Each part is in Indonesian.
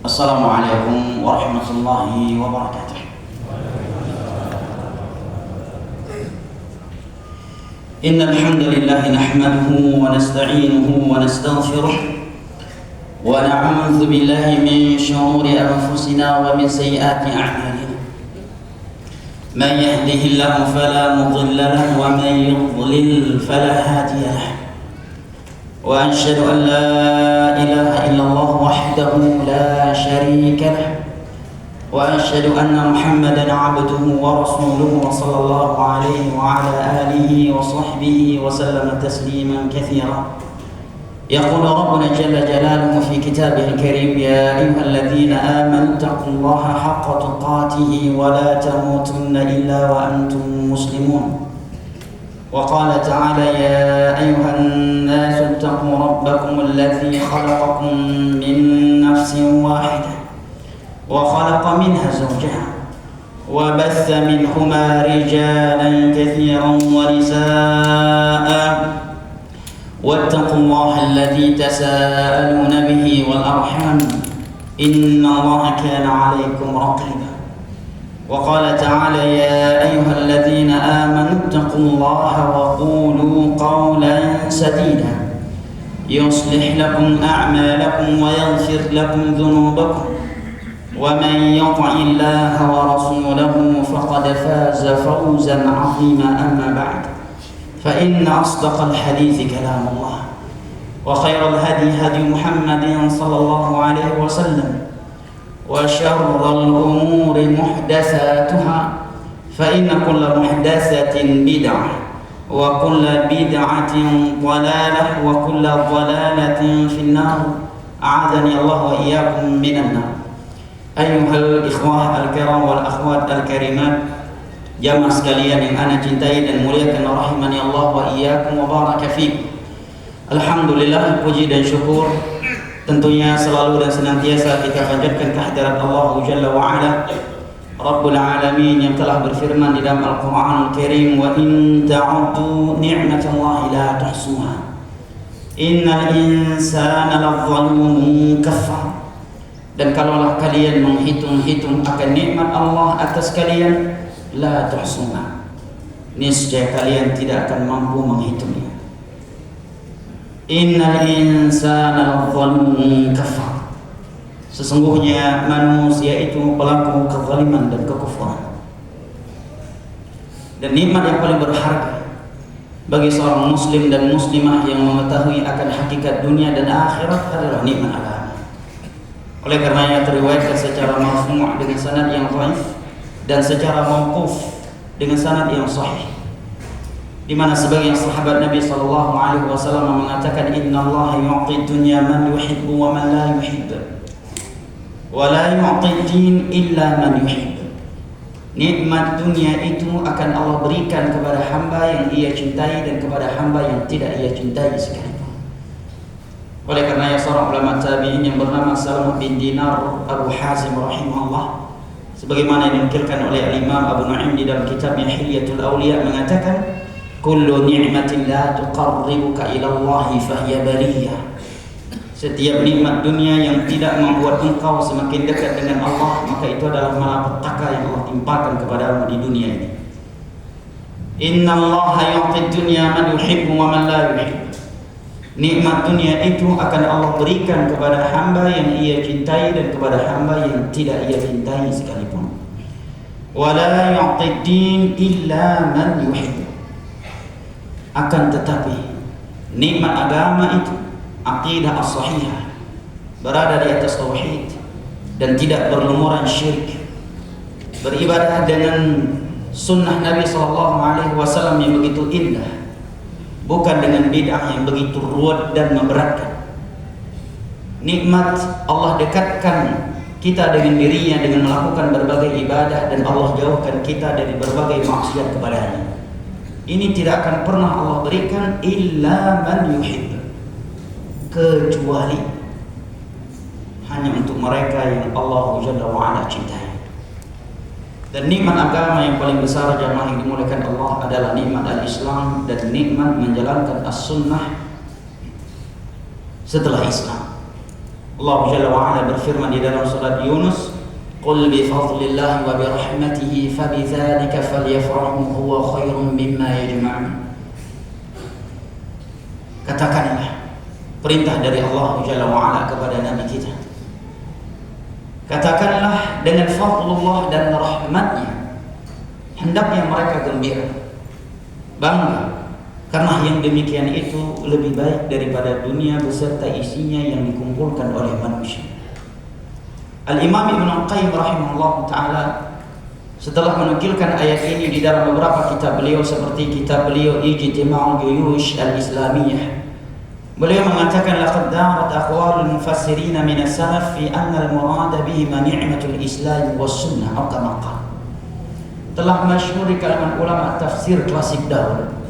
Assalamualaikum warahmatullahi wabarakatuh. Innal hamdalillah nahmaduhu wa nasta'inuhu wa nastaghfiruh wa na'udzu billahi min shururi anfusina wa min sayyiati a'malina. Man yahdihillahu fala mudilla lahu wa man yudlil fala hadiya lahu. وأشهد أن لا إله إلا الله وحده لا شريك له وأشهد أن محمدا عبده ورسوله صلى الله عليه وعلى آله وصحبه وسلم تسليما كثيرا. يقول ربنا جل جلاله في كتابه الكريم: يا أيها الذين آمنوا اتقوا الله حق تقاته ولا تموتن إلا وأنتم مسلمون. وقال تعالى: يا أيها الناس اتقوا ربكم الذي خلقكم من نفس واحدة وخلق منها زوجها وبث منهما رجالا كثيرا ونساء واتقوا الله الذي تساءلون به والأرحام إن الله كان عليكم رقيبا. وقال تعالى: يا أيها الذين آمنوا اتقوا الله وقولوا قولا سديدا يصلح لكم أعمالكم ويغفر لكم ذنوبكم ومن يطع الله ورسوله فقد فاز فوزا عظيما. أما بعد، فإن أصدق الحديث كلام الله وخير الهدي هدي محمد صلى الله عليه وسلم وشر الأمور محدثاتها فإن كل محدثة بدعة وكل بدعة ضلالة وكل ضلالة في النار. أعاذني الله وإياكم من النار. أيها الإخوة الكرام والأخوات الكريمات, jamaah sekalian yang ana cintai dan muliakan, rahimani Allah wa iyyakum wa baraka fiikum. Alhamdulillah, puji dan syukur tentunya selalu dan senantiasa kita panjatkan kehadirat Allah Jalla wa'ala, Rabbul Alamin, yang telah berfirman di dalam Al-Quranul Karim: wa in ta'uddu ni'matallahi la tuhsuha innal insana ladzalumun kafar. Dan kalaulah kalian menghitung-hitung akan nikmat Allah atas kalian, la tuhsuha, niscaya kalian tidak akan mampu menghitungnya. Innal insana ladzalumun kafar, sesungguhnya manusia itu pelaku kezaliman dan kekufuran. Dan nikmat yang paling berharga bagi seorang muslim dan muslimah yang mengetahui akan hakikat dunia dan akhirat adalah nikmat agama. Oleh karenanya teriwayatkan secara marfu' dengan sanad yang dhaif dan secara mauquf dengan sanad yang sahih, di mana sebagian sahabat Nabi sallallahu alaihi wasallam mengatakan: innallaha yu'ti dunya man yuhibbu wa man la yuhibbu wa la yu'ti din illa man yuhibbu. Nikmat dunia itu akan Allah berikan kepada hamba yang ia cintai dan kepada hamba yang tidak ia cintai sekalipun. Oleh karenanya seorang ulama tabi'in yang bernama Salamah bin Dinar Abu Hazim rahimahullah, sebagaimana dinukilkan oleh Imam Abu Nu'aim di dalam kitabnya Hilyatul Awliya, mengatakan: kullu ni'matin la tuqarribuka ila Allahi fahiya bariyah. Setiap nikmat dunia yang tidak membuat engkau semakin dekat dengan Allah, maka itu adalah malapetaka yang Allah timpakan kepadamu di dunia ini. Inna Allaha yu'ti dunya man yuhibbu wa man la yuhibbu. Nikmat dunia itu akan Allah berikan kepada hamba yang ia cintai dan kepada hamba yang tidak ia cintai sekalipun. Wa la yu'ti din illa man yuhibbu. Akan tetapi nikmat agama itu, aqidah as-sahihah, berada di atas tauhid dan tidak berlumuran syirik, beribadah dengan sunnah Nabi SAW yang begitu indah, bukan dengan bid'ah yang begitu ruwet dan memberatkan. Nikmat Allah dekatkan kita dengan dirinya dengan melakukan berbagai ibadah, dan Allah jauhkan kita dari berbagai maksiat kepadanya. Ini tidak akan pernah Allah berikan illa man yuhib, kecuali hanya untuk mereka yang Allah Jalla wa'ala cintai. Dan nikmat agama yang paling besar jamaah yang dimuliakan Allah adalah nikmat al-Islam dan nikmat menjalankan as-sunnah setelah Islam. Allah Jalla wa Ala berfirman di dalam surat Yunus, "Qul bi fadlillahi wa bi rahmatihi fabidzalika falyafrahu huwa khairum mimma yajma'un." Katakanlah, perintah dari Allah Jalla wa Ala kepada Nabi kita. Katakanlah, dengan fadlullah dan rahmatnya hendaknya mereka gembira, bangga, karena yang demikian itu lebih baik daripada dunia beserta isinya yang dikumpulkan oleh manusia. Al-Imam Ibn Qayyim rahimahullah ta'ala setelah menukilkan ayat ini di dalam beberapa kitab beliau seperti kitab beliau Ijtima'ul Juyush Al-Islamiyah, beliau mengatakan laqad darat aqwalul mufassirin min as-salaf fi anna al-murad bihi ni'matul Islam was sunnah atau kama qala. Telah masyhur di kalangan ulama tafsir klasik dahulu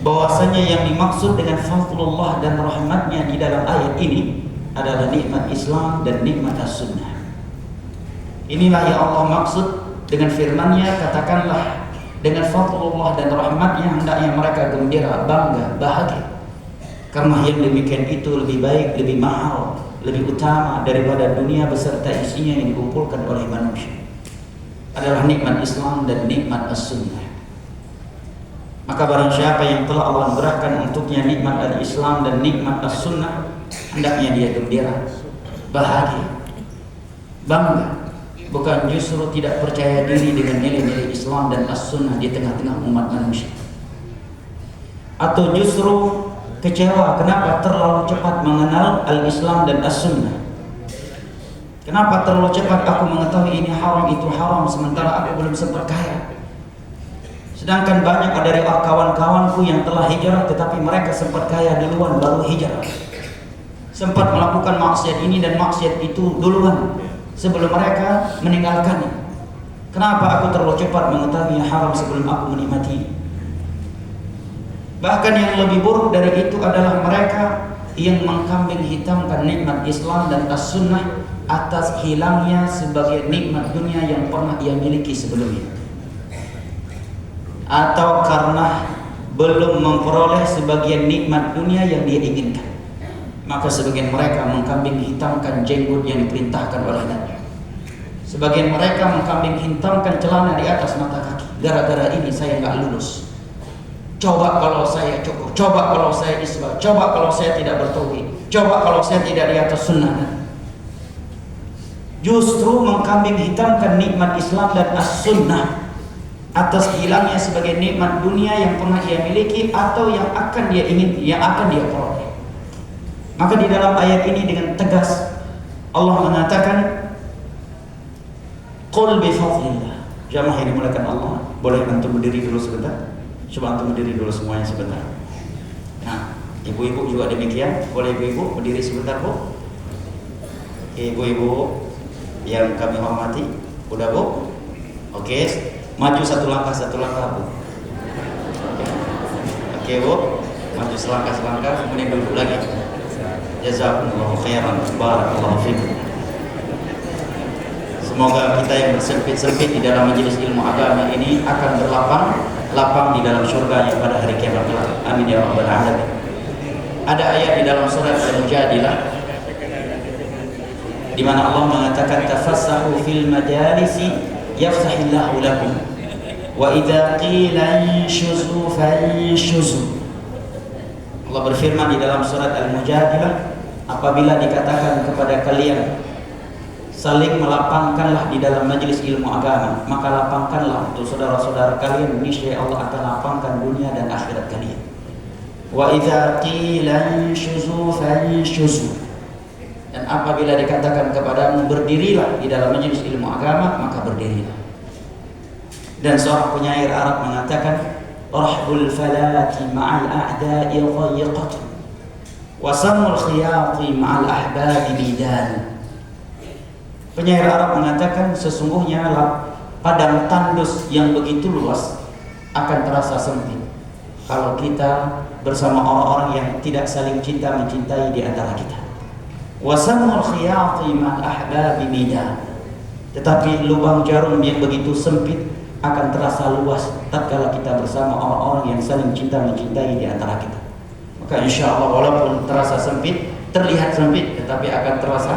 bahwasanya yang dimaksud dengan fadlullah dan rahmatnya di dalam ayat ini adalah nikmat Islam dan nikmat as-sunnah. Inilah yang Allah maksud dengan firman-Nya, katakanlah dengan fadlullah dan rahmatnya hendaknya mereka gembira, bangga, bahagia. Karena yang demikian itu lebih baik, lebih mahal, lebih utama daripada dunia beserta isinya yang dikumpulkan oleh manusia. Adalah nikmat Islam dan nikmat as-sunnah. Maka barang siapa yang telah Allah anugerahkan untuknya nikmat al-Islam dan nikmat as-sunnah, hendaknya dia gembira, bahagia, bangga, bukan justru tidak percaya diri dengan nilai-nilai Islam dan as-sunnah di tengah-tengah umat manusia, atau justru kecewa kenapa terlalu cepat mengenal al-Islam dan as-sunnah. Kenapa terlalu cepat aku mengetahui ini haram itu haram sementara aku belum sempat kaya. Sedangkan banyak dari kawan-kawanku yang telah hijrah tetapi mereka sempat kaya duluan baru hijrah. Sempat melakukan maksiat ini dan maksiat itu duluan sebelum mereka meninggalkannya. Kenapa aku terlalu cepat mengetahui yang haram sebelum aku menikmati? Bahkan yang lebih buruk dari itu adalah mereka yang mengkambing hitamkan nikmat Islam dan as-sunnah atas hilangnya sebagai nikmat dunia yang pernah ia miliki sebelumnya, atau karena belum memperoleh sebagian nikmat dunia yang dia inginkan. Maka sebagian mereka mengkambing hitamkan jenggot yang diperintahkan oleh Nabi. Sebagian mereka mengkambing hitamkan celana di atas mata kaki. Gara-gara ini saya nggak lulus. Coba kalau saya cukup, coba kalau saya isbah, coba kalau saya tidak bertauhid, coba kalau saya tidak di atas sunnah. Justru mengkambing hitamkan nikmat Islam dan as-sunnah atas hilangnya sebagai nikmat dunia yang pernah ia miliki atau yang akan dia ingin, yang akan dia peroleh. Maka di dalam ayat ini dengan tegas Allah mengatakan, "Qul bi fadlillah." Jamaah yang dimuliakan Allah, boleh antum berdiri dulu sebentar? Coba antum berdiri dulu semuanya sebentar. Nah, ibu-ibu juga demikian. Boleh ibu-ibu berdiri sebentar, Bu? Ibu-ibu yang kami hormati, udah Bu? Oke, maju satu langkah Bu. Oke Bu, maju selangkah, kemudian duduk lagi. Jazakumullahu khairan, barakallahu fikum. Semoga kita yang bersempit-sempit di dalam majelis ilmu agama ini akan berlapang di dalam surganya pada hari kiamat kelak. Amin ya rabbal alamin. Ada ayat di dalam surat Al-Mujadilah di mana Allah mengatakan, "Tafassahu fil majalisi yafsahillahu lakum wa idza qila inshuzu fanshuzu." Allah berfirman di dalam surat Al-Mujadilah, apabila dikatakan kepada kalian saling melapangkanlah di dalam majelis ilmu agama, maka lapangkanlah untuk saudara-saudara kalian, niscaya Allah akan lapangkan dunia dan akhirat kalian. Wa idza qila inshuzu fanshuzu. Dan apabila dikatakan kepadamu berdirilah di dalam majelis ilmu agama, maka berdirilah. Dan seorang penyair Arab mengatakan, "Rahbul falati ma'al a'da'i dhayiqatun wa samul khiyati ma'al ahbabi bidan." Penyair Arab mengatakan, sesungguhnya padang tandus yang begitu luas akan terasa sempit kalau kita bersama orang-orang yang tidak saling cinta mencintai di antara kita. Wasamul khiyati ma'al ahbabi bidan. Tetapi lubang jarum yang begitu sempit akan terasa luas tatkala kita bersama orang-orang yang saling cinta mencintai di antara kita. Maka insya Allah walaupun terasa sempit, terlihat sempit tetapi akan terasa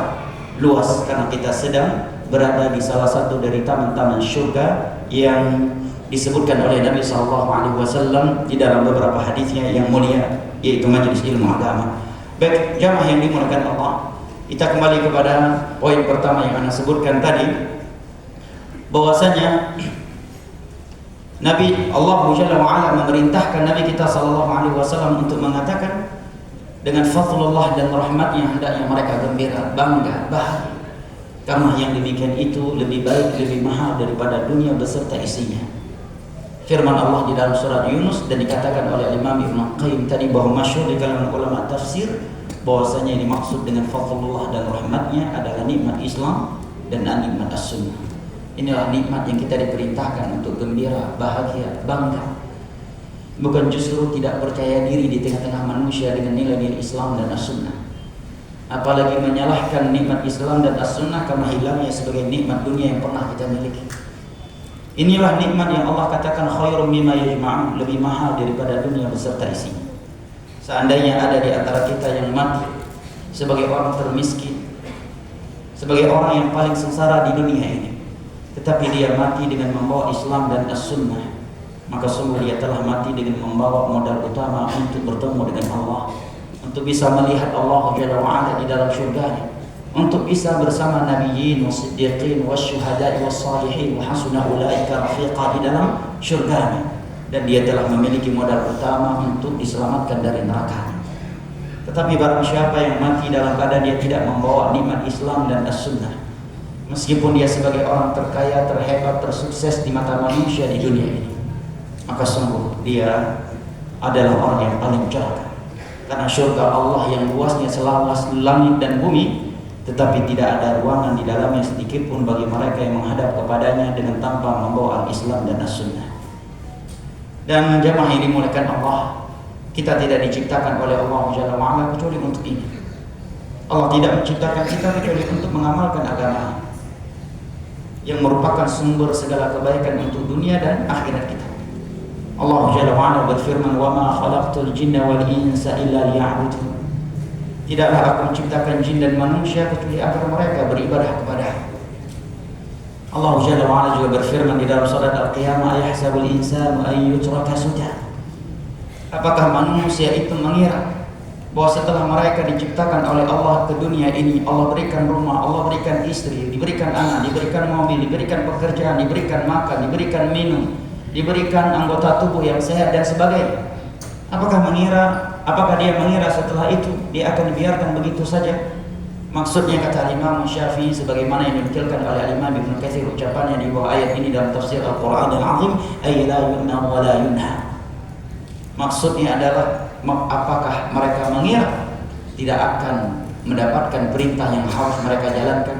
luas karena kita sedang berada di salah satu dari taman-taman surga yang disebutkan oleh Nabi SAW di dalam beberapa hadisnya yang mulia, yaitu majelis ilmu agama. Baik jamaah yang dimuliakan Allah, kita kembali kepada poin pertama yang Anda sebutkan tadi, bahwasanya Nabi Allah Jalla wa'ala memerintahkan Nabi kita SAW untuk mengatakan dengan fadlullah dan rahmatnya hendaknya mereka gembira, bangga, bahagia, karena yang demikian itu lebih baik, lebih mahal daripada dunia beserta isinya. Firman Allah di dalam surat Yunus, dan dikatakan oleh Imam Ibn Qayyim tadi bahwa masyhur di kalangan ulama tafsir bahwasanya yang dimaksud dengan fadlullah dan rahmatnya adalah nikmat Islam dan nikmat as-sunnah. Inilah nikmat yang kita diperintahkan untuk gembira, bahagia, bangga. Bukan justru tidak percaya diri di tengah-tengah manusia dengan nilai-nilai Islam dan as-sunnah. Apalagi menyalahkan nikmat Islam dan as-sunnah karena hilangnya sebagai nikmat dunia yang pernah kita miliki. Inilah nikmat yang Allah katakan khairum mimma yajma'un, lebih mahal daripada dunia beserta isinya. Seandainya ada di antara kita yang mati sebagai orang termiskin, sebagai orang yang paling sengsara di dunia ini, tetapi dia mati dengan membawa Islam dan as-sunnah, maka sungguh dia telah mati dengan membawa modal utama untuk bertemu dengan Allah, untuk bisa melihat Allah Jalla wa'ala di dalam syurga, untuk bisa bersama nabiyyin, wasiddiqin, wasyuhada'i, wassalihin, wa hasuna ulaika rafiqa di dalam syurga. Dan dia telah memiliki modal utama untuk diselamatkan dari neraka. Tetapi barang siapa yang mati dalam keadaan dia tidak membawa nikmat Islam dan as-sunnah, meskipun dia sebagai orang terkaya, terhebat, tersukses di mata manusia di dunia ini, maka sungguh dia adalah orang yang paling celaka. Karena surga Allah yang luasnya seluas langit dan bumi, tetapi tidak ada ruangan di dalamnya sedikit pun bagi mereka yang menghadap kepadanya dengan tanpa membawa Islam dan as-sunnah. Dan jamaah yang dimuliakan Allah, kita tidak diciptakan oleh Allah Jalla wa'ala kecuali untuk ini. Allah tidak menciptakan kita kecuali untuk mengamalkan agama yang merupakan sumber segala kebaikan untuk dunia dan akhirat kita. Allah Jalla wa'ala berfirman, "Wa ma khalaqtul jinna wal insa illa liya'budun." Tidaklah aku menciptakan jin dan manusia kecuali agar mereka beribadah kepada-Aku. Allah Jalla wa'ala juga berfirman di dalam surat Al-Qiyamah, "Ayahsabul insanu an yutraka sudah." Apakah manusia itu mengira bahwa setelah mereka diciptakan oleh Allah ke dunia ini, Allah berikan rumah, Allah berikan istri, diberikan anak, diberikan mobil, diberikan pekerjaan, diberikan makan, diberikan minum, diberikan anggota tubuh yang sehat dan sebagainya. Apakah dia mengira setelah itu dia akan dibiarkan begitu saja? Maksudnya kata Imam Syafi'i sebagaimana yang dinukilkan oleh Imam Ibn Katsir ucapannya di bawah ayat ini dalam tafsir Al-Qur'an Al-Azim, ay la yumna wa la yunha. Maksudnya adalah apakah mereka mengira tidak akan mendapatkan perintah yang harus mereka jalankan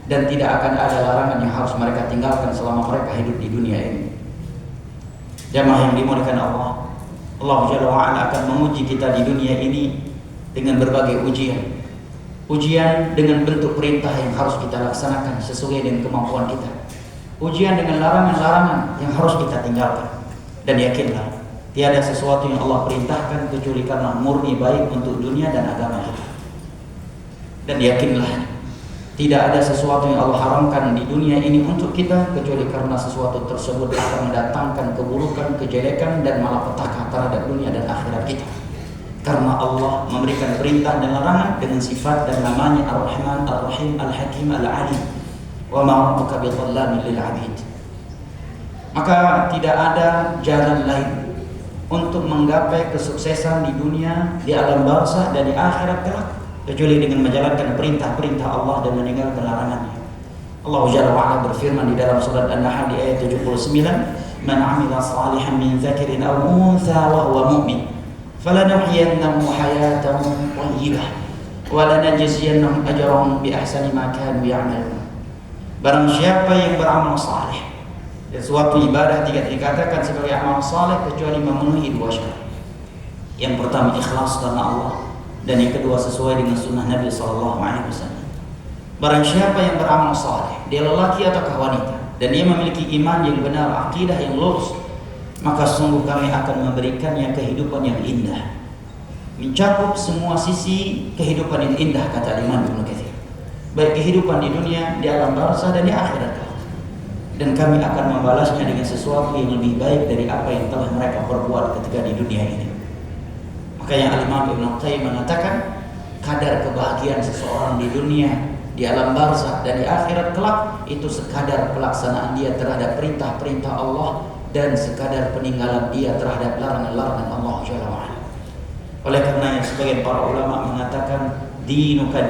dan tidak akan ada larangan yang harus mereka tinggalkan selama mereka hidup di dunia ini. Jamaah yang dimuliakan Allah, Allah Jalla wa'ala akan menguji kita di dunia ini dengan berbagai ujian. Ujian dengan bentuk perintah yang harus kita laksanakan sesuai dengan kemampuan kita. Ujian dengan larangan-larangan yang harus kita tinggalkan. Dan yakinlah, tiada sesuatu yang Allah perintahkan kecuali karena murni baik untuk dunia dan agama kita. Dan yakinlah, tidak ada sesuatu yang Allah haramkan di dunia ini untuk kita kecuali karena sesuatu tersebut akan mendatangkan keburukan, kejelekan dan malapetaka terhadap dunia dan akhirat kita. Karena Allah memberikan perintah dan larangan dengan sifat dan namanya Ar-Rahman, Ar-Rahim, Al-Hakim, Al-Alim. Wa ma rabbuka bidhallamin lil 'abid. Maka tidak ada jalan lain untuk menggapai kesuksesan di dunia, di alam barzakh dan di akhirat kelak kecuali dengan menjalankan perintah-perintah Allah dan meninggalkan larangannya. Allah Jalla wa'ala berfirman di dalam surat An-Nahl di ayat 79, "Man 'amila shalihan min dzakarin aw untha wa huwa mu'min فَلَنُحْيِيَنَّهُ حَيَاةً طَيِّبَةً وَلَنَجْزِيَنَّهُمْ أَجْرَهُمْ بِأَحْسَنِ مَا كَانُوا يَعْمَلُونَ." Barang siapa yang beramal saleh, dan suatu ibadah tidak dikatakan sebagai amal saleh kecuali memenuhi dua syarat. Yang pertama ikhlas karena Allah, dan yang kedua sesuai dengan sunnah Nabi SAW. Barang siapa yang beramal saleh, dia lelaki ataukah wanita, dan dia memiliki iman yang benar, akidah yang lurus, maka sungguh kami akan memberikannya kehidupan yang indah. mencakup semua sisi kehidupan yang indah, kata Imam Ibnu Katsir. Baik kehidupan di dunia, di alam barzah dan di akhirat. Dan kami akan membalasnya dengan sesuatu yang lebih baik dari apa yang telah mereka perbuat ketika di dunia ini. Makanya Imam Ibnu Qayyim mengatakan kadar kebahagiaan seseorang di dunia, di alam barzah dan di akhirat kelak itu sekadar pelaksanaan dia terhadap perintah-perintah Allah dan sekadar peninggalan dia terhadap larangan-larangan Allah Jalla wa'ala. Oleh karenanya sebagian para ulama mengatakan dinuka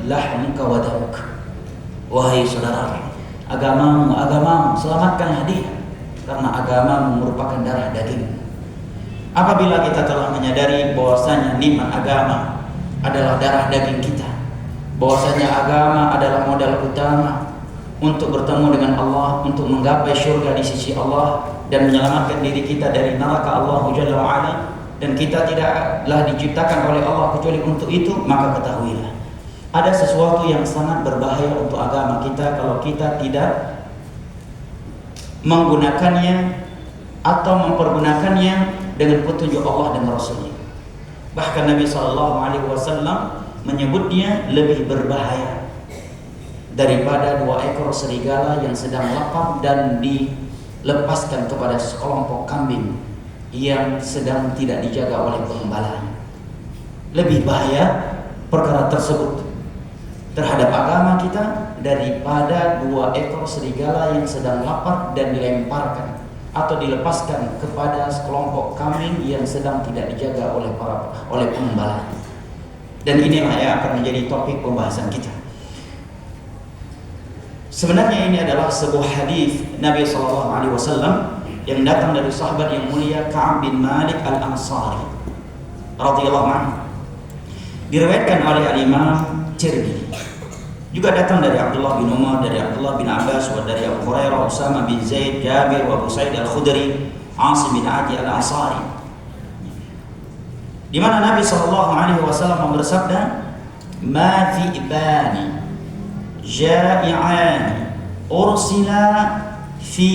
lahmuka wa damuka. Wahai saudara, agamamu, selamatkanlah dia, karena agamamu merupakan darah daging. Apabila kita telah menyadari bahwasanya nikmat agama adalah darah daging kita, bahwasanya agama adalah modal utama untuk bertemu dengan Allah, untuk menggapai surga di sisi Allah dan menyelamatkan diri kita dari neraka Allah Jalla wa'ala, dan kita tidaklah diciptakan oleh Allah kecuali untuk itu, maka ketahuilah ada sesuatu yang sangat berbahaya untuk agama kita kalau kita tidak menggunakannya atau mempergunakannya dengan petunjuk Allah dan Rasulnya. Bahkan Nabi SAW menyebutnya lebih berbahaya daripada 2 ekor serigala yang sedang lapar dan dilepaskan kepada sekelompok kambing yang sedang tidak dijaga oleh pengembalanya. Lebih bahaya perkara tersebut terhadap agama kita daripada 2 ekor serigala yang sedang lapar dan dilemparkan atau dilepaskan kepada sekelompok kambing yang sedang tidak dijaga oleh pengembalanya. Dan inilah yang akan menjadi topik pembahasan kita. Sebenarnya ini adalah sebuah hadis Nabi SAW yang datang dari sahabat yang mulia Ka'ab bin Malik Al-Ansari radhiyallahu anhu. Diriwayatkan oleh Al-Imam Tirmidzi. Juga datang dari Abdullah bin Umar, dari Abdullah bin Abbas, dari Abu Hurairah, Usama bin Zaid, Jabir, Abu Sa'id Al-Khudri, Asim bin Adi Al-Ansari. Di mana Nabi SAW bersabda, "Ma dhi'bani ja'i'ani ursila fi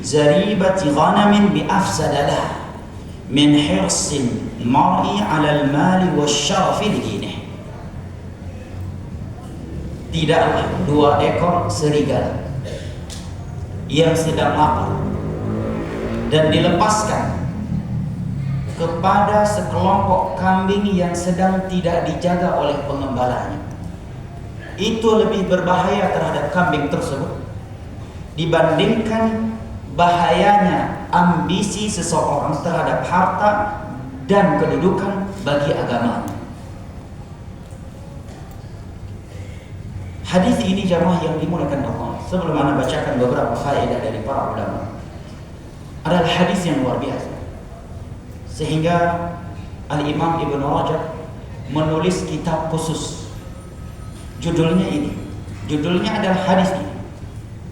zaribati ghanamin bi afsadalah min hirsin mar'i 'ala al-mali wasyarafi li dinih." Tidaklah 2 ekor serigala yang sedang lapar dan dilepaskan kepada sekelompok kambing yang sedang tidak dijaga oleh pengembalanya, itu lebih berbahaya terhadap kambing tersebut dibandingkan bahayanya ambisi seseorang terhadap harta dan kedudukan bagi agamanya. Hadis ini jamaah yang dimuliakan Allah, sebelum Anda bacakan beberapa faedah dari para ulama, adalah hadis yang luar biasa, sehingga Al-Imam Ibnu Rajab menulis kitab khusus. Judulnya ini, judulnya adalah hadis ini.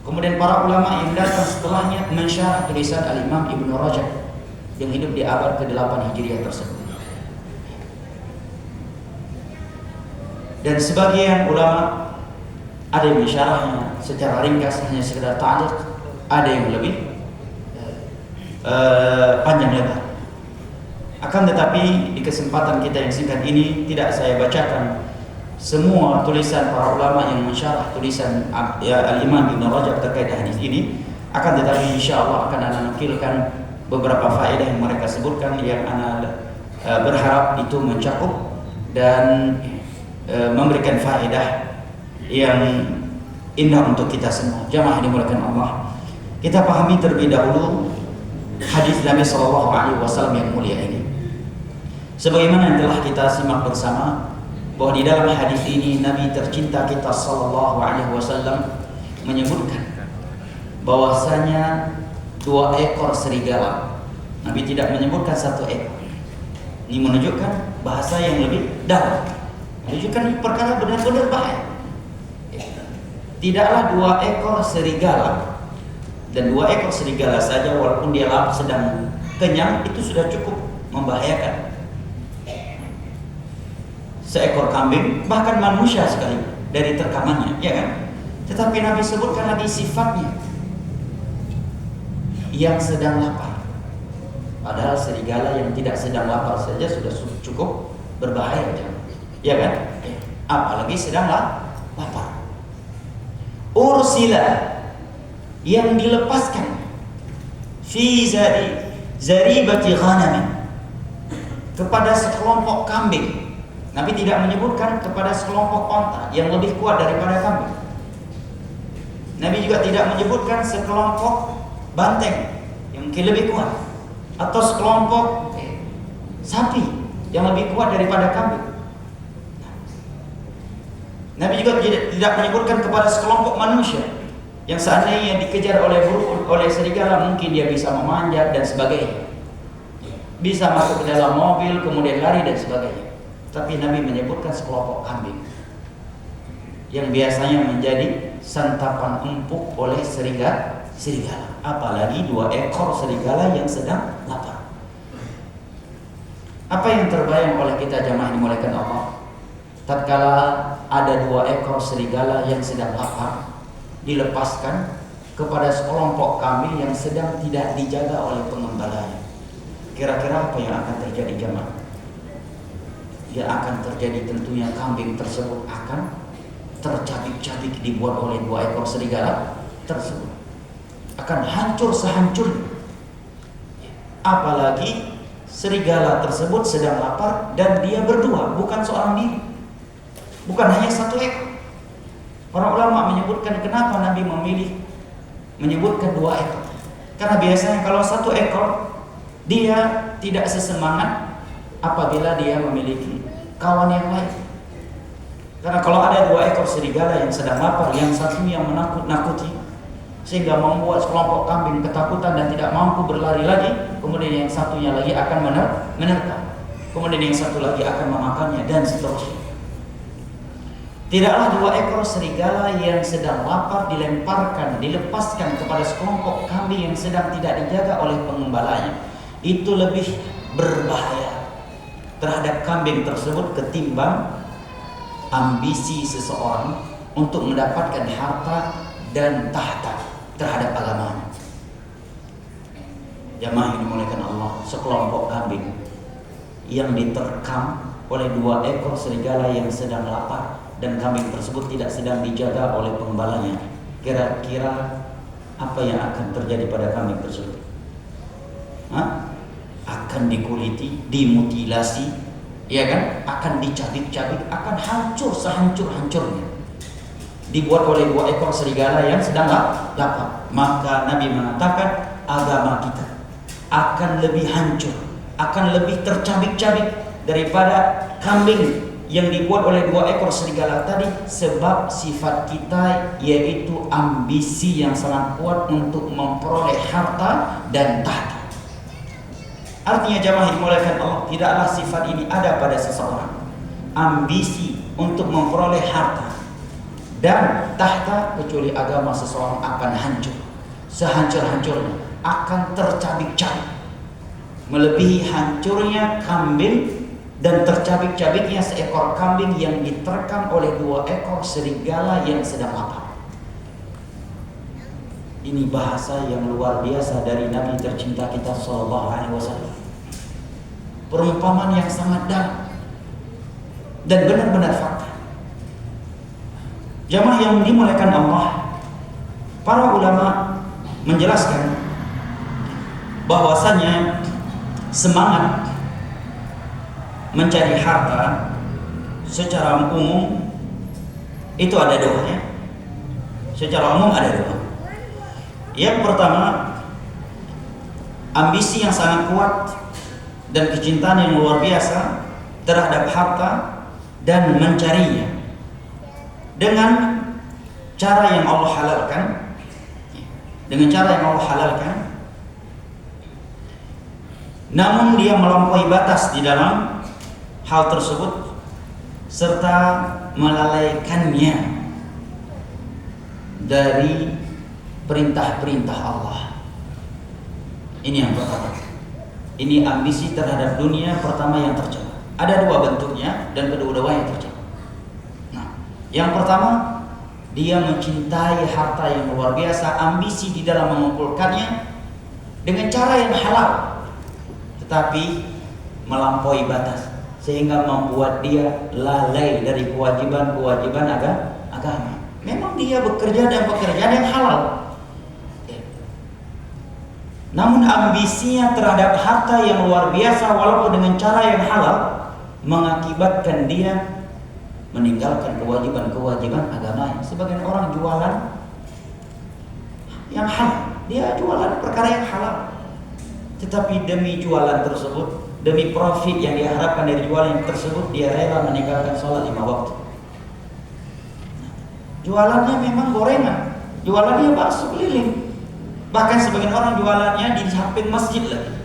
Kemudian para ulama yang datang setelahnya mensyarah tulisan Al-Imam Ibnu Rajab yang hidup di abad ke-8 Hijriah tersebut. Dan sebagian ulama ada yang mensyarahnya secara ringkas, hanya sekedar ta'liq, ada yang lebih panjang lebar. Akan tetapi di kesempatan kita yang singkat ini tidak saya bacakan semua tulisan para ulama yang mensyarah tulisan Al-Imam Ibnu Rajab terkait hadis ini. Akan tetapi insyaallah akan ana nukilkan beberapa faedah yang mereka sebutkan yang ana berharap itu mencakup dan memberikan faedah yang indah untuk kita semua. Jamaah dimuliakan Allah, kita pahami terlebih dahulu hadis Nabi SAW yang mulia ini. Sebagaimana yang telah kita simak bersama, bahwa di dalam hadis ini Nabi tercinta kita SAW menyebutkan bahwasanya 2 ekor serigala. Nabi tidak menyebutkan 1 ekor. Ini menunjukkan bahasa yang lebih dalam, menunjukkan perkara benar-benar bahaya. Tidaklah 2 ekor serigala, dan 2 ekor serigala saja walaupun dia sedang kenyang itu sudah cukup membahayakan. Seekor kambing, bahkan manusia sekali dari terkamannya, ya kan? Tetapi Nabi sebutkan lagi sifatnya yang sedang lapar. Padahal serigala yang tidak sedang lapar saja sudah cukup berbahaya jangan. Ya kan? Apalagi sedang lapar. Ursila, yang dilepaskan fi zaribati ghanamin, kepada sekelompok kambing. Nabi tidak menyebutkan kepada sekelompok onta yang lebih kuat daripada kambing. Nabi juga tidak menyebutkan sekelompok banteng yang mungkin lebih kuat, atau sekelompok sapi yang lebih kuat daripada kambing. Nabi juga tidak menyebutkan kepada sekelompok manusia yang seandainya dikejar oleh serigala mungkin dia bisa memanjat dan sebagainya, bisa masuk ke dalam mobil kemudian lari dan sebagainya. Tapi Nabi menyebutkan sekelompok kambing yang biasanya menjadi santapan empuk oleh serigala. Apalagi 2 ekor serigala yang sedang lapar. Apa yang terbayang oleh kita jamaah yang dimuliakan Allah, tatkala ada 2 ekor serigala yang sedang lapar dilepaskan kepada sekelompok kambing yang sedang tidak dijaga oleh pengembalanya, kira-kira apa yang akan terjadi jamaah? Yang akan terjadi tentunya kambing tersebut akan tercabik-cabik dibuat oleh 2 ekor serigala tersebut, akan hancur sehancurnya. Apalagi serigala tersebut sedang lapar dan dia berdua, bukan seorang diri, bukan hanya 1 ekor. Para ulama menyebutkan kenapa Nabi memilih menyebutkan 2 ekor, karena biasanya kalau 1 ekor dia tidak sesemangat apabila dia memiliki kawan yang lain. Karena kalau ada 2 ekor serigala yang sedang lapar, yang satunya menakut-nakuti sehingga membuat sekelompok kambing ketakutan dan tidak mampu berlari lagi, kemudian yang satunya lagi akan menerkam, kemudian yang satu lagi akan memakannya, dan seterusnya. Tidaklah 2 ekor serigala yang sedang lapar dilepaskan kepada sekelompok kambing yang sedang tidak dijaga oleh pengembalanya, itu lebih berbahaya terhadap kambing tersebut ketimbang ambisi seseorang untuk mendapatkan harta dan tahta terhadap agamanya. Jamaah yang dimuliakan Allah, sekelompok kambing yang diterkam oleh 2 ekor serigala yang sedang lapar dan kambing tersebut tidak sedang dijaga oleh penggembalanya, kira-kira apa yang akan terjadi pada kambing tersebut? Akan dikuliti, dimutilasi, ya kan? Akan dicabik-cabik, akan hancur sehancur-hancurnya, dibuat oleh 2 ekor serigala yang sedang lapar. Maka Nabi mengatakan agama kita akan lebih hancur, akan lebih tercabik-cabik daripada kambing yang dibuat oleh 2 ekor serigala tadi, sebab sifat kita yaitu ambisi yang sangat kuat untuk memperoleh harta dan tahta. Artinya jamaah dimuliakan Allah, tidaklah sifat ini ada pada seseorang, ambisi untuk memperoleh harta dan tahta, kecuali agama seseorang akan hancur sehancur-hancurnya, akan tercabik-cabik, melebihi hancurnya kambing dan tercabik-cabiknya seekor kambing yang diterkam oleh 2 ekor serigala yang sedang lapar. Ini bahasa yang luar biasa dari Nabi tercinta kita sallallahu alaihi wasallam. Perumpamaan yang sangat dalam dan benar-benar fakta. Jamaah yang dimuliakan Allah, para ulama menjelaskan bahwasanya semangat mencari harta secara umum itu ada 2 ya. Secara umum ada 2. Yang pertama, ambisi yang sangat kuat dan kecintaan yang luar biasa terhadap harta dan mencarinya dengan cara yang Allah halalkan, namun dia melampaui batas di dalam hal tersebut serta melalaikannya dari perintah-perintah Allah. Ini yang pertama. Ini ambisi terhadap dunia pertama yang tercela. Ada 2 bentuknya dan kedua-duanya tercela. Nah, yang pertama, dia mencintai harta yang luar biasa, ambisi di dalam mengumpulkannya dengan cara yang halal, tetapi melampaui batas sehingga membuat dia lalai dari kewajiban-kewajiban agama. Memang dia bekerja dan pekerjaan yang halal, namun ambisinya terhadap harta yang luar biasa walaupun dengan cara yang halal mengakibatkan dia meninggalkan kewajiban-kewajiban agamanya. Sebagian orang jualan yang halal, dia jualan perkara yang halal, tetapi demi jualan tersebut, demi profit yang diharapkan dari jualan tersebut, dia rela meninggalkan sholat 5 waktu. Jualannya memang gorengan, jualannya bakso keliling, bahkan sebagian orang jualannya di samping masjid lagi.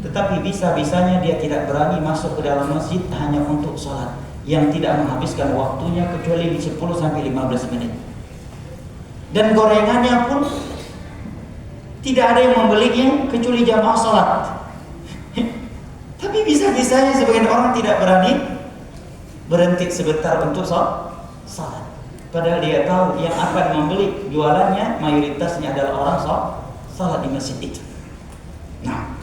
Tetapi bisa-bisanya dia tidak berani masuk ke dalam masjid hanya untuk sholat, yang tidak menghabiskan waktunya kecuali di 10-15 menit. Dan gorengannya pun tidak ada yang membelinya kecuali jamaah sholat. Tapi bisa-bisanya sebagian orang tidak berani berhenti sebentar untuk sholat. Padahal dia tahu yang akan membeli jualannya mayoritasnya adalah orang sholat di masjid itu. Nah,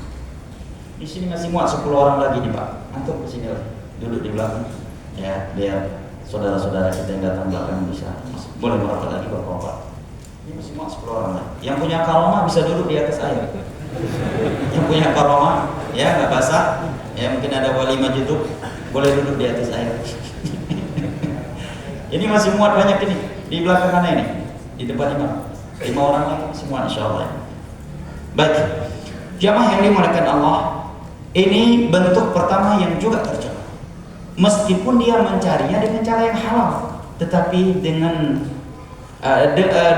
di sini masih muat 10 orang lagi nih Pak. Antum kesini lagi, duduk di belakang. Ya, biar saudara-saudara kita yang datang belakang bisa boleh merapat lagi berkompak. Ini masih muat 10 orang lagi. Yang punya karomah bisa duduk di atas air. Yang punya karomah, ya nggak basah, ya mungkin ada wali majiduk, boleh duduk di atas air. Ini masih muat banyak ini di belakang sana ini, di depan imam 5 orang lagi semua insyaallah. Baik, jamaah yang dimuliakan Allah, ini bentuk pertama yang juga tercela. Meskipun dia mencarinya dengan cara yang halal, tetapi dengan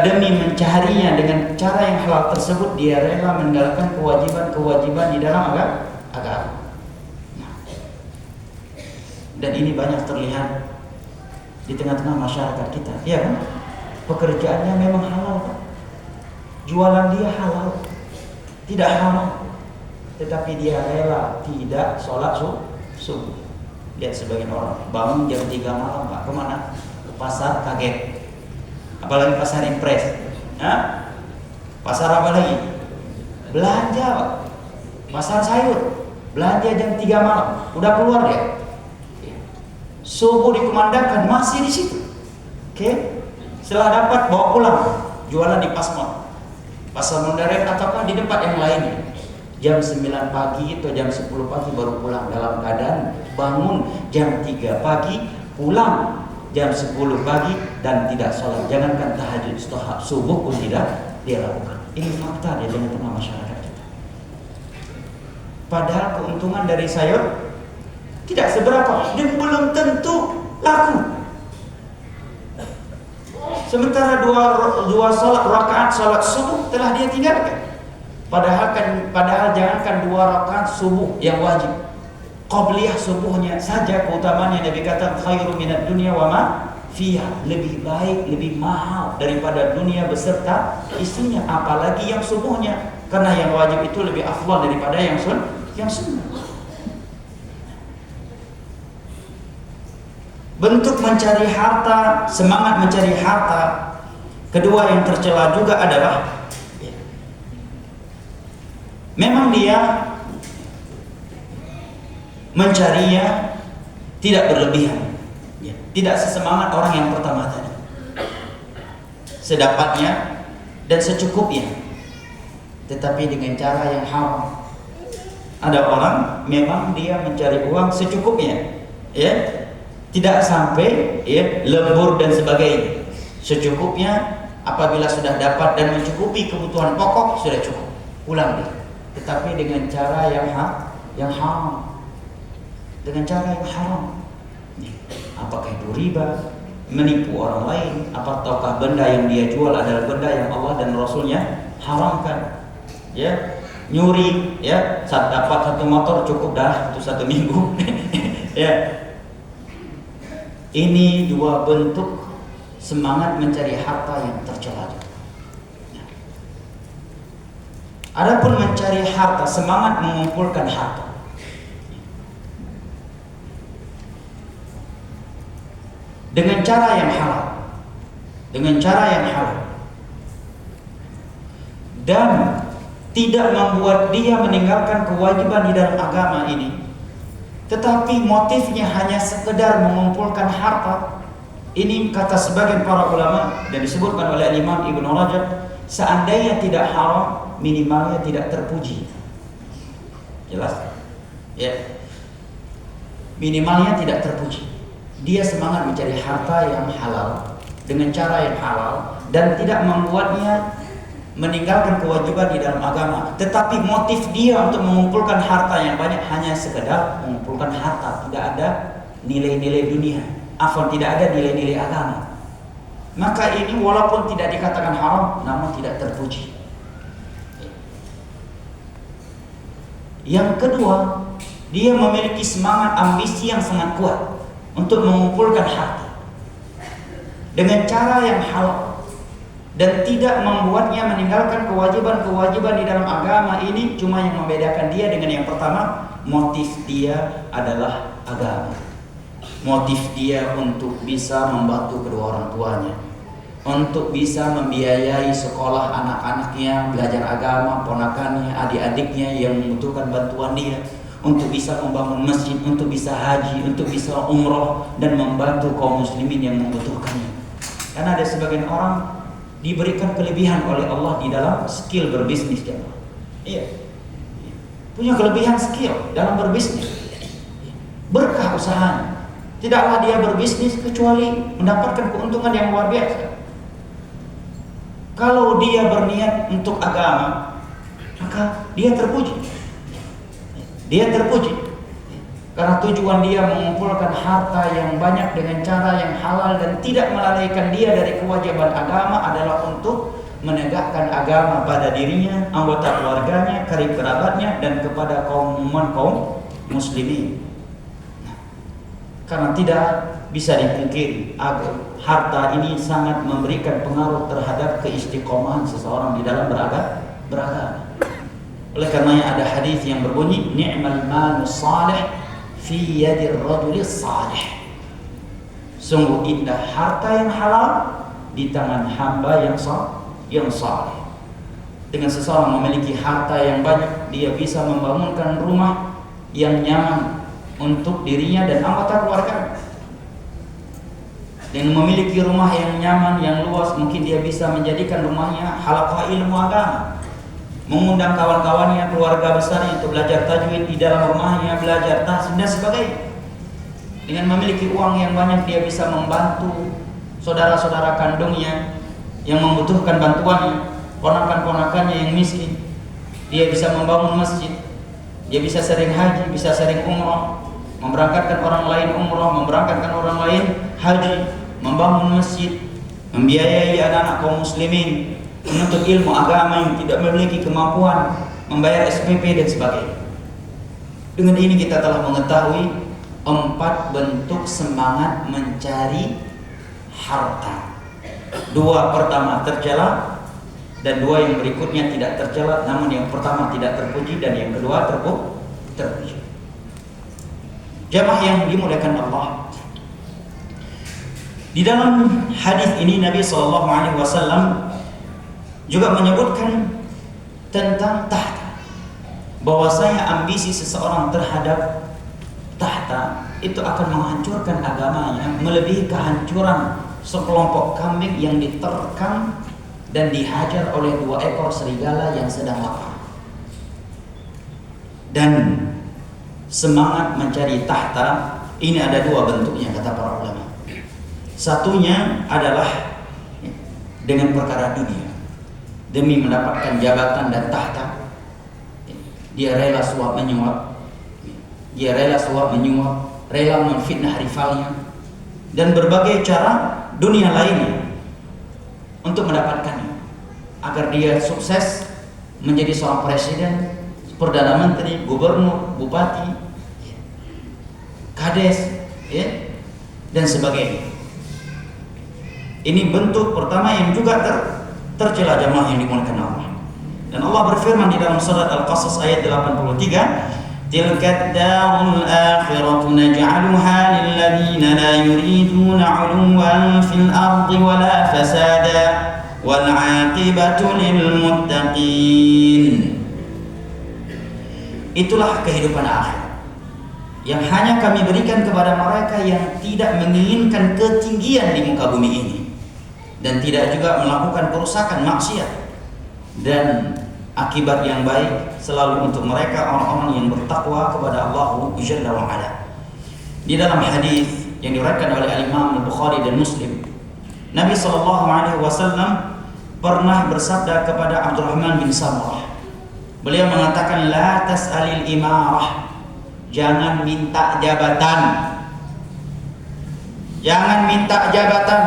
demi mencarinya dengan cara yang halal tersebut, dia rela meninggalkan kewajiban-kewajiban di dalam agama. Dan ini banyak terlihat di tengah-tengah masyarakat kita, ya kan? Pekerjaannya memang halal, Pak. Jualan dia halal, tidak haram, tetapi dia rela tidak sholat subuh. Lihat sebagian orang bangun jam 3 malam, Pak, kemana? Ke pasar, kaget. Apalagi pasar impres. Pasar apa lagi? Belanja, Pak. Pasar sayur, belanja jam 3 malam, udah keluar dia. Subuh dikumandangkan masih di situ. Oke. Setelah dapat bawa pulang, jualan di Pasmon, pasar modern ataukah di tempat yang lainnya. Jam 9 pagi atau jam 10 pagi baru pulang, dalam keadaan bangun jam 3 pagi, pulang jam 10 pagi dan tidak sholat. Jangankan tahajud, subuh pun tidak dia lakukan. Ini fakta di tengah-tengah masyarakat kita. Padahal keuntungan dari sayur tidak seberapa dan belum tentu laku. Sementara dua rakaat sholat subuh telah dia tinggalkan. Padahal jangankan 2 rakaat subuh yang wajib, qabliyah subuhnya saja keutamaannya Nabi kata khairu minad dunya wa ma fiha, lebih baik, lebih mahal daripada dunia beserta isinya, apalagi yang subuhnya, karena yang wajib itu lebih afdal daripada yang sunnah. Bentuk mencari harta, semangat mencari harta kedua yang tercela juga adalah memang dia mencarinya tidak berlebihan, tidak sesemangat orang yang pertama tadi, sedapatnya dan secukupnya, tetapi dengan cara yang haram. Ada orang memang dia mencari uang secukupnya, ya, tidak sampai lembur dan sebagainya, secukupnya. Apabila sudah dapat dan mencukupi kebutuhan pokok sudah cukup, pulang dia. Tetapi dengan cara yang haram, dengan cara yang haram. Apakah itu riba, menipu orang lain, ataukah benda yang dia jual adalah benda yang Allah dan Rasulnya haramkan? Ya, nyuri, ya, saat dapat 1 motor cukup dah untuk 1 minggu. Ya. Ini 2 bentuk semangat mencari harta yang tercela. Adapun mencari harta, semangat mengumpulkan harta, dengan cara yang halal, dan tidak membuat dia meninggalkan kewajiban di dalam agama ini, tetapi motifnya hanya sekedar mengumpulkan harta. Ini kata sebagian para ulama dan disebutkan oleh Imam Ibnu Rajab, seandainya tidak haram, minimalnya tidak terpuji. Jelas? Ya. Minimalnya tidak terpuji. Dia semangat mencari harta yang halal dengan cara yang halal dan tidak membuatnya meninggalkan kewajiban di dalam agama. Tetapi motif dia untuk mengumpulkan harta yang banyak hanya sekedar mengumpulkan harta, tidak ada nilai-nilai dunia. Tidak ada nilai-nilai agama. Maka ini walaupun tidak dikatakan haram, namun tidak terpuji. Yang kedua, dia memiliki semangat ambisi yang sangat kuat untuk mengumpulkan harta dengan cara yang halal dan tidak membuatnya meninggalkan kewajiban-kewajiban di dalam agama. Ini cuma yang membedakan dia dengan yang pertama, motif dia adalah agama. Motif dia untuk bisa membantu kedua orang tuanya, untuk bisa membiayai sekolah anak-anaknya, belajar agama, ponakannya, adik-adiknya yang membutuhkan bantuan dia, untuk bisa membangun masjid, untuk bisa haji, untuk bisa umroh, dan membantu kaum muslimin yang membutuhkannya. Karena ada sebagian orang diberikan kelebihan oleh Allah di dalam skill berbisnis. Iya, punya kelebihan skill dalam berbisnis, berkah usahanya. Tidaklah dia berbisnis kecuali mendapatkan keuntungan yang luar biasa. Kalau dia berniat untuk agama, maka dia terpuji. Dia terpuji karena tujuan dia mengumpulkan harta yang banyak dengan cara yang halal dan tidak melalaikan dia dari kewajiban agama adalah untuk menegakkan agama pada dirinya, anggota keluarganya, karib kerabatnya, dan kepada kaum muslimin. Karena tidak bisa dipungkiri, harta ini sangat memberikan pengaruh terhadap keistiqomahan seseorang di dalam beragama. Oleh karenanya ada hadis yang berbunyi, ni'mal malu salih fi yadir rajulis salih. Sungguh indah harta yang halal di tangan hamba yang saleh. Dengan seseorang memiliki harta yang banyak, dia bisa membangunkan rumah yang nyaman untuk dirinya dan anggota keluarga. Dengan memiliki rumah yang nyaman, yang luas, mungkin dia bisa menjadikan rumahnya halaqah ilmu agama, mengundang kawan-kawannya, keluarga besarnya untuk belajar tajwid di dalam rumahnya, belajar tahsin dan sebagainya. Dengan memiliki uang yang banyak, dia bisa membantu saudara-saudara kandungnya yang membutuhkan bantuannya, ponakan-ponakannya yang miskin. Dia bisa membangun masjid, dia bisa sering haji, bisa sering umrah, memberangkatkan orang lain umrah, memberangkatkan orang lain haji, membangun masjid, membiayai anak-anak kaum muslimin, menuntut ilmu agama yang tidak memiliki kemampuan, membayar SPP dan sebagainya. Dengan ini kita telah mengetahui 4 bentuk semangat mencari harta. 2 pertama tercela dan 2 yang berikutnya tidak tercela, namun yang pertama tidak terpuji dan yang kedua terpuji. Jamaah yang dimuliakan Allah, di dalam hadis ini Nabi SAW juga menyebutkan tentang tahta, bahwasanya ambisi seseorang terhadap tahta itu akan menghancurkan agamanya melebihi kehancuran sekelompok kambing yang diterkam dan dihajar oleh 2 ekor serigala yang sedang lapar. Dan semangat mencari tahta ini ada 2 bentuknya kata para ulama. Satunya adalah dengan perkara dunia, demi mendapatkan jabatan dan tahta, dia rela suap menyuap, rela memfitnah rivalnya dan berbagai cara dunia lainnya untuk mendapatkannya, agar dia sukses menjadi seorang presiden, perdana menteri, gubernur, bupati, kades, dan sebagainya. Ini bentuk pertama yang juga tercela jamaah yang dimuliakan Allah. Dan Allah berfirman di dalam surat Al-Qasas ayat 83, tilka darul akhiratu naj'aluha lil ladzina la yuriduna 'uluwan fil ardi wala fasada wal 'aqibatu lil muttaqin. Itulah kehidupan akhir. yang hanya kami berikan kepada mereka yang tidak menginginkan ketinggian di muka bumi ini dan tidak juga melakukan kerusakan maksiat, dan akibat yang baik selalu untuk mereka orang-orang yang bertakwa kepada Allah Jalla wa Ala. Di dalam hadis yang diriwayatkan oleh Imam Al-Bukhari dan Muslim, Nabi SAW pernah bersabda kepada Abdurrahman bin Samurah. Beliau mengatakan, la tas'alil imarah, jangan minta jabatan. Jangan minta jabatan.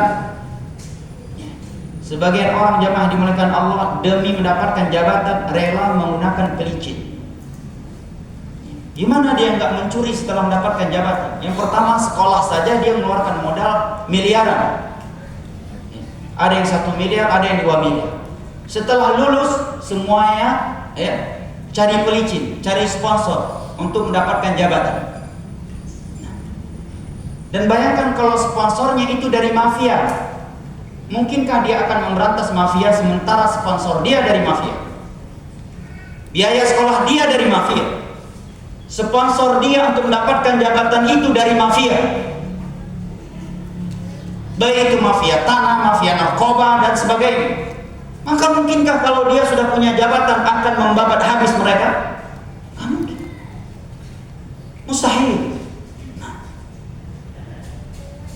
Sebagian orang jamaah dimuliakan Allah demi mendapatkan jabatan rela menggunakan pelicin. Gimana dia nggak mencuri setelah mendapatkan jabatan? Yang pertama, sekolah saja dia mengeluarkan modal miliaran. Ada yang 1 miliar, ada yang 2 miliar. Setelah lulus semuanya cari pelicin, cari sponsor untuk mendapatkan jabatan. Dan bayangkan kalau sponsornya itu dari mafia, mungkinkah dia akan memberantas mafia sementara sponsor dia dari mafia? Biaya sekolah dia dari mafia, sponsor dia untuk mendapatkan jabatan itu dari mafia, baik itu mafia tanah, mafia narkoba dan sebagainya. Maka mungkinkah kalau dia sudah punya jabatan akan membabat habis mereka? Tidak mungkin, mustahil.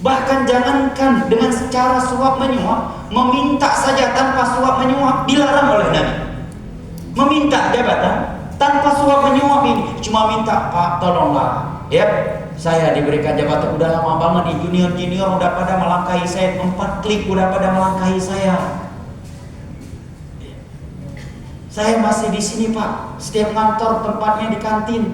Bahkan jangankan dengan secara suap menyuap, meminta saja tanpa suap menyuap dilarang oleh Nabi. Meminta jabatan tanpa suap menyuap ini, cuma minta, Pak tolonglah ya, saya diberikan jabatan, udah lama banget nih, junior udah pada melangkahi saya, 4 klik udah pada melangkahi saya. Saya masih di sini Pak, setiap ngantor tempatnya di kantin.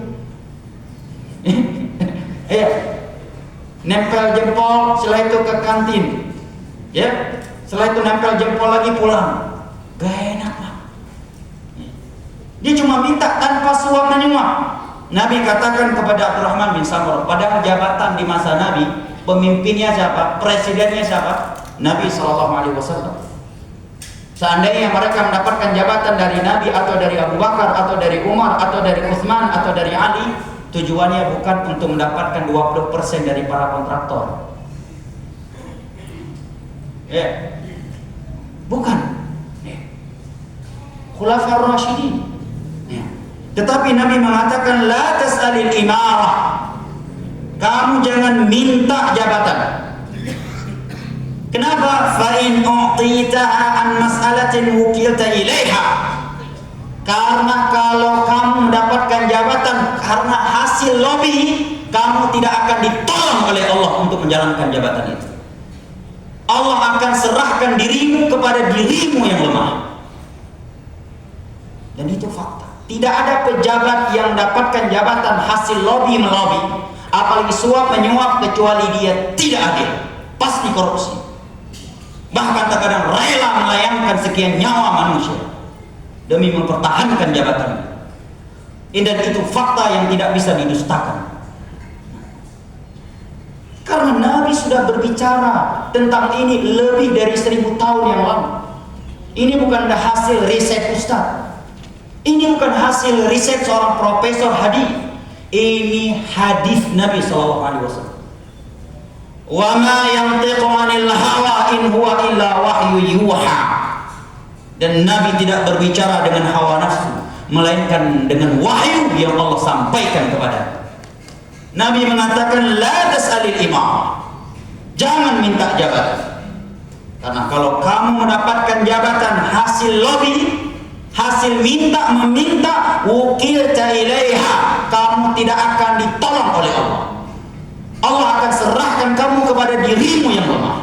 Nempel jempol, setelah itu ke kantin, ya, setelah itu nempel jempol lagi pulang. Gak enak Pak. Dia cuma minta tanpa suap menyuap. Nabi katakan kepada Abdurrahman bin Samurah, padahal jabatan di masa Nabi, pemimpinnya siapa? Presidennya siapa? Nabi SAW. Seandainya mereka mendapatkan jabatan dari Nabi atau dari Abu Bakar atau dari Umar atau dari Utsman atau dari Ali, tujuannya bukan untuk mendapatkan 20% dari para kontraktor. Bukan. Khulafaur Rasyidin. Tetapi Nabi mengatakan, la tas'alil imarah, kamu jangan minta jabatan. Kenapa? Fa in u'titaha an mas'alatin wukilta ilaiha. Karena kalau kamu mendapatkan jabatan karena hasil lobby, kamu tidak akan ditolong oleh Allah untuk menjalankan jabatan itu. Allah akan serahkan dirimu kepada dirimu yang lemah. Dan itu fakta. Tidak ada pejabat yang mendapatkan jabatan hasil lobby melobi, apalagi suap menyuap, kecuali dia tidak adil, pasti korupsi. Bahkan terkadang rela melayangkan sekian nyawa manusia demi mempertahankan jabatan. Dan itu fakta yang tidak bisa didustakan. Karena Nabi sudah berbicara tentang ini lebih dari 1000 tahun yang lalu. Ini bukan hasil riset ustaz. Ini bukan hasil riset seorang profesor hadis. Ini hadis Nabi SAW. Wa ma yantiqu 'anil hawa in huwa illa wahyu yuha. Dan Nabi tidak berbicara dengan hawa nafsu, melainkan dengan wahyu yang Allah sampaikan kepada. Nabi mengatakan, la tas'alil imam, jangan minta jabatan. Karena kalau kamu mendapatkan jabatan hasil lobby, hasil meminta, wukilta ilaiha, kamu tidak akan ditolong oleh Allah. Allah akan serahkan kamu kepada dirimu yang lemah.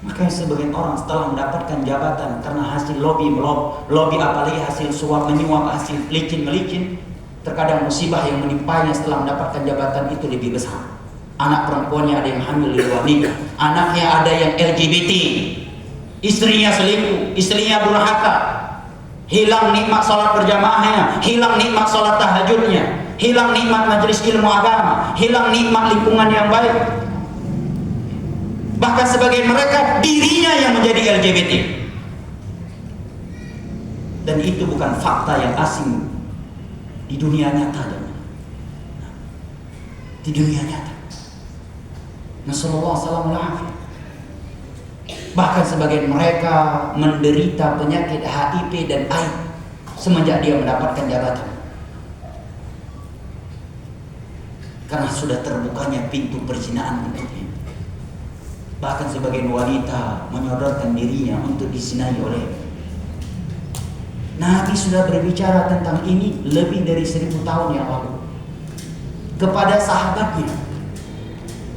Makanya sebagian orang setelah mendapatkan jabatan karena hasil lobby apalagi hasil suap menyuap, hasil licin-melicin, terkadang musibah yang menimpanya setelah mendapatkan jabatan itu lebih besar. Anak perempuannya ada yang hamil di luar nikah, anaknya ada yang LGBT, istrinya selingkuh, istrinya durhaka, hilang nikmat sholat berjamaahnya, hilang nikmat sholat tahajudnya, hilang nikmat majelis ilmu agama, hilang nikmat lingkungan yang baik. Bahkan sebagian mereka dirinya yang menjadi LGBT. Dan itu bukan fakta yang asing di dunia nyata. di dunia nyata. Nasallallahu alaihi wasallam. Bahkan sebagian mereka menderita penyakit HIV dan AIDS semenjak dia mendapatkan jabatan, karena sudah terbukanya pintu perzinahan untuknya. Bahkan sebagian wanita menyodorkan dirinya untuk dizinai oleh. Nabi sudah berbicara tentang ini lebih dari 1000 tahun yang lalu kepada sahabatnya.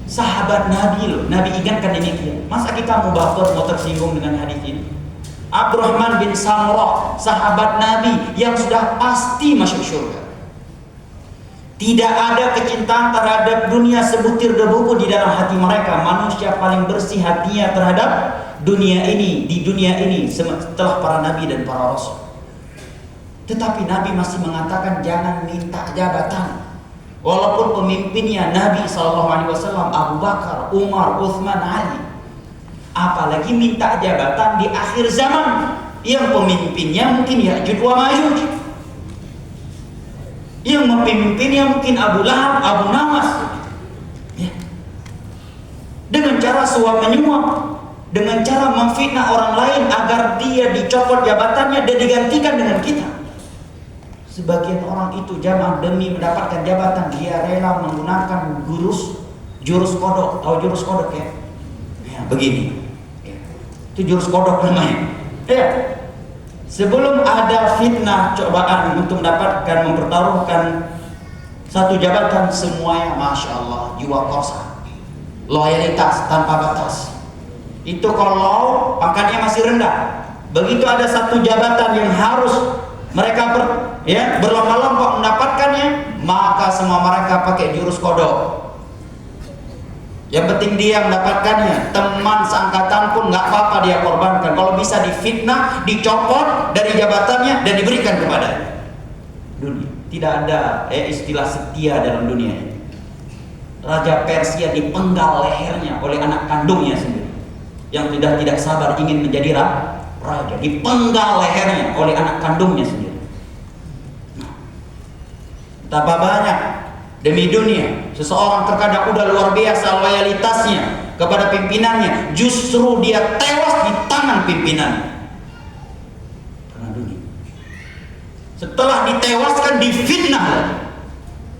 Sahabat Nabi loh, Nabi ingatkan demikian. Masa kita mau baper, mau tersinggung dengan hadis ini? Abdurrahman bin Samurah, sahabat Nabi yang sudah pasti masuk surga. Tidak ada kecintaan terhadap dunia sebutir debu pun di dalam hati mereka. Manusia paling bersih hatinya terhadap dunia ini, di dunia ini setelah para nabi dan para rasul. Tetapi Nabi masih mengatakan jangan minta jabatan. Walaupun pemimpinnya Nabi SAW, Abu Bakar, Umar, Uthman, Ali. Apalagi minta jabatan di akhir zaman yang pemimpinnya mungkin Ya'juj wa Ma'juj, yang memimpinnya mungkin Abu Lahab, Abu Nawas, ya. Dengan cara suap menyuap, dengan cara memfitnah orang lain agar dia dicopot jabatannya dan digantikan dengan kita. Sebagian orang itu jamaah demi mendapatkan jabatan dia rela menggunakan jurus kodok. Tahu jurus kodok ya? Ya begini. Ya. Itu jurus kodok namanya. Ya. Sebelum ada fitnah cobaan untuk mendapatkan mempertaruhkan satu jabatan, semuanya masya Allah jiwa korsa, loyalitas tanpa batas. Itu kalau pangkatnya masih rendah. Begitu ada satu jabatan yang harus mereka berlomba-lomba mendapatkannya, maka semua mereka pakai jurus kodok. Yang penting dia mendapatkannya. Teman seangkatan pun nggak apa-apa dia korbankan. Kalau bisa difitnah, dicopot dari jabatannya dan diberikan kepada dunia. Tidak ada istilah setia dalam dunia ini. Raja Persia dipenggal lehernya oleh anak kandungnya sendiri, yang sudah tidak sabar ingin menjadi raja, dipenggal lehernya oleh anak kandungnya sendiri. Betapa banyak demi dunia seseorang terkadang udah luar biasa loyalitasnya kepada pimpinannya, justru dia tewas di tangan pimpinannya karena dunia. Setelah ditewaskan, difitnah lagi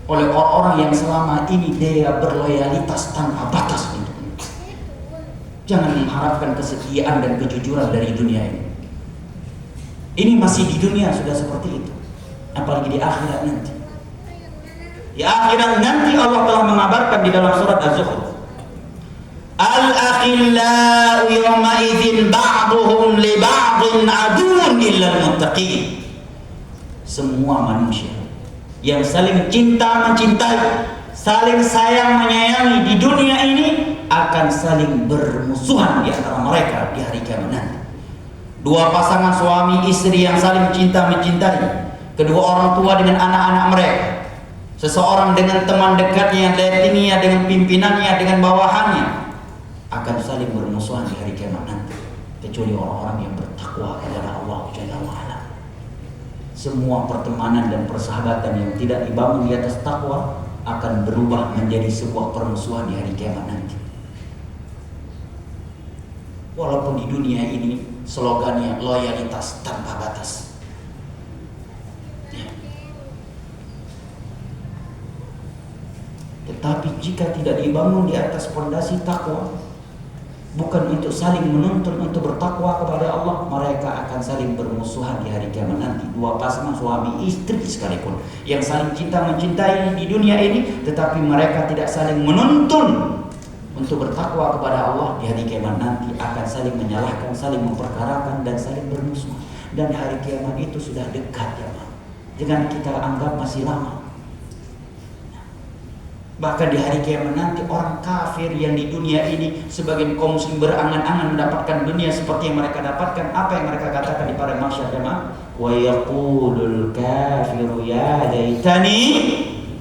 oleh orang-orang yang selama ini dia berloyalitas tanpa batas untuknya. Jangan mengharapkan kesetiaan dan kejujuran dari dunia ini. Ini masih di dunia sudah seperti itu, apalagi di akhirat nanti. Di akhirat nanti Allah telah mengabarkan di dalam surat Az-Zukhruf, Al-akhillau yawma idzin ba'duhum li ba'din aduwwun illal muttaqin. Semua manusia yang saling cinta mencintai, saling sayang menyayangi di dunia ini akan saling bermusuhan di antara mereka di hari kiamat nanti. Dua pasangan suami istri yang saling cinta mencintai, kedua orang tua dengan anak-anak mereka, seseorang dengan teman dekatnya, datingnya, dengan pimpinannya, dengan bawahannya, akan saling bermusuhan di hari kiamat nanti, kecuali orang-orang yang bertakwa kepada Allah Jalla wa'ala. Semua pertemanan dan persahabatan yang tidak dibangun di atas takwa akan berubah menjadi sebuah permusuhan di hari kiamat nanti. Walaupun di dunia ini slogannya loyalitas tanpa batas, tetapi jika tidak dibangun di atas pondasi takwa, bukan untuk saling menuntun untuk bertakwa kepada Allah, mereka akan saling bermusuhan di hari kiamat nanti. Dua pasangan suami istri sekalipun yang saling cinta mencintai di dunia ini, tetapi mereka tidak saling menuntun untuk bertakwa kepada Allah, di hari kiamat nanti akan saling menyalahkan, saling memperkarakan, dan saling bermusuhan. Dan hari kiamat itu sudah dekat ya Pak. Jangan kita anggap masih lama. Bahkan di hari kiamat nanti orang kafir yang di dunia ini sebagian kaum muslim berangan-angan mendapatkan dunia seperti yang mereka dapatkan, apa yang mereka katakan di pada mahsyar jemaah? Wa yaqulul kafiru ya laitani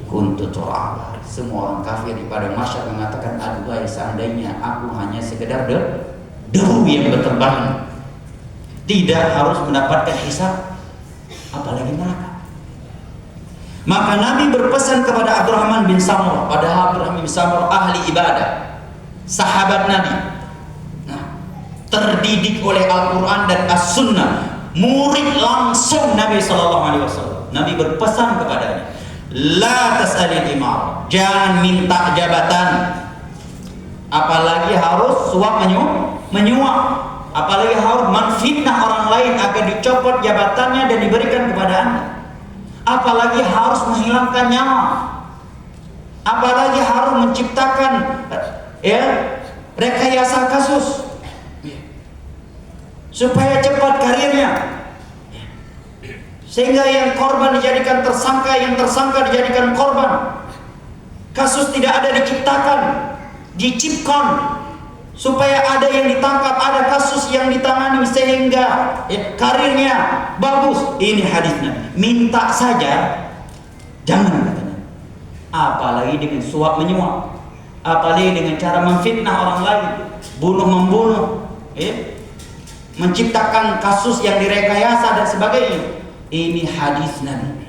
kuntu turaba. Semua orang kafir di pada mahsyar mengatakan, aduhai seandainya aku hanya sekedar debu yang berterbangan, tidak harus mendapatkan hisab, apalagi neraka. Maka Nabi berpesan kepada Abdurrahman bin Samurah, padahal Abdurrahman bin Samurah ahli ibadah, sahabat Nabi, terdidik oleh Al-Quran dan As-Sunnah, murid langsung Nabi SAW. Nabi berpesan kepadanya, la tas'alil imam, jangan minta jabatan, apalagi harus suap menyuap, apalagi harus menfitnah orang lain agar dicopot jabatannya dan diberikan kepada Anda, apalagi harus menghilangkan nyawa, apalagi harus menciptakan rekayasa kasus supaya cepat karirnya, sehingga yang korban dijadikan tersangka, yang tersangka dijadikan korban. Kasus tidak ada diciptakan, dicipkan supaya ada yang ditangkap, ada kasus yang ditangani sehingga karirnya bagus. Ini hadisnya. Minta saja, jangan katanya. Apalagi dengan suap menyuap, apalagi dengan cara memfitnah orang lain, bunuh membunuh, menciptakan kasus yang direkayasa dan sebagainya. Ini hadis Nabi.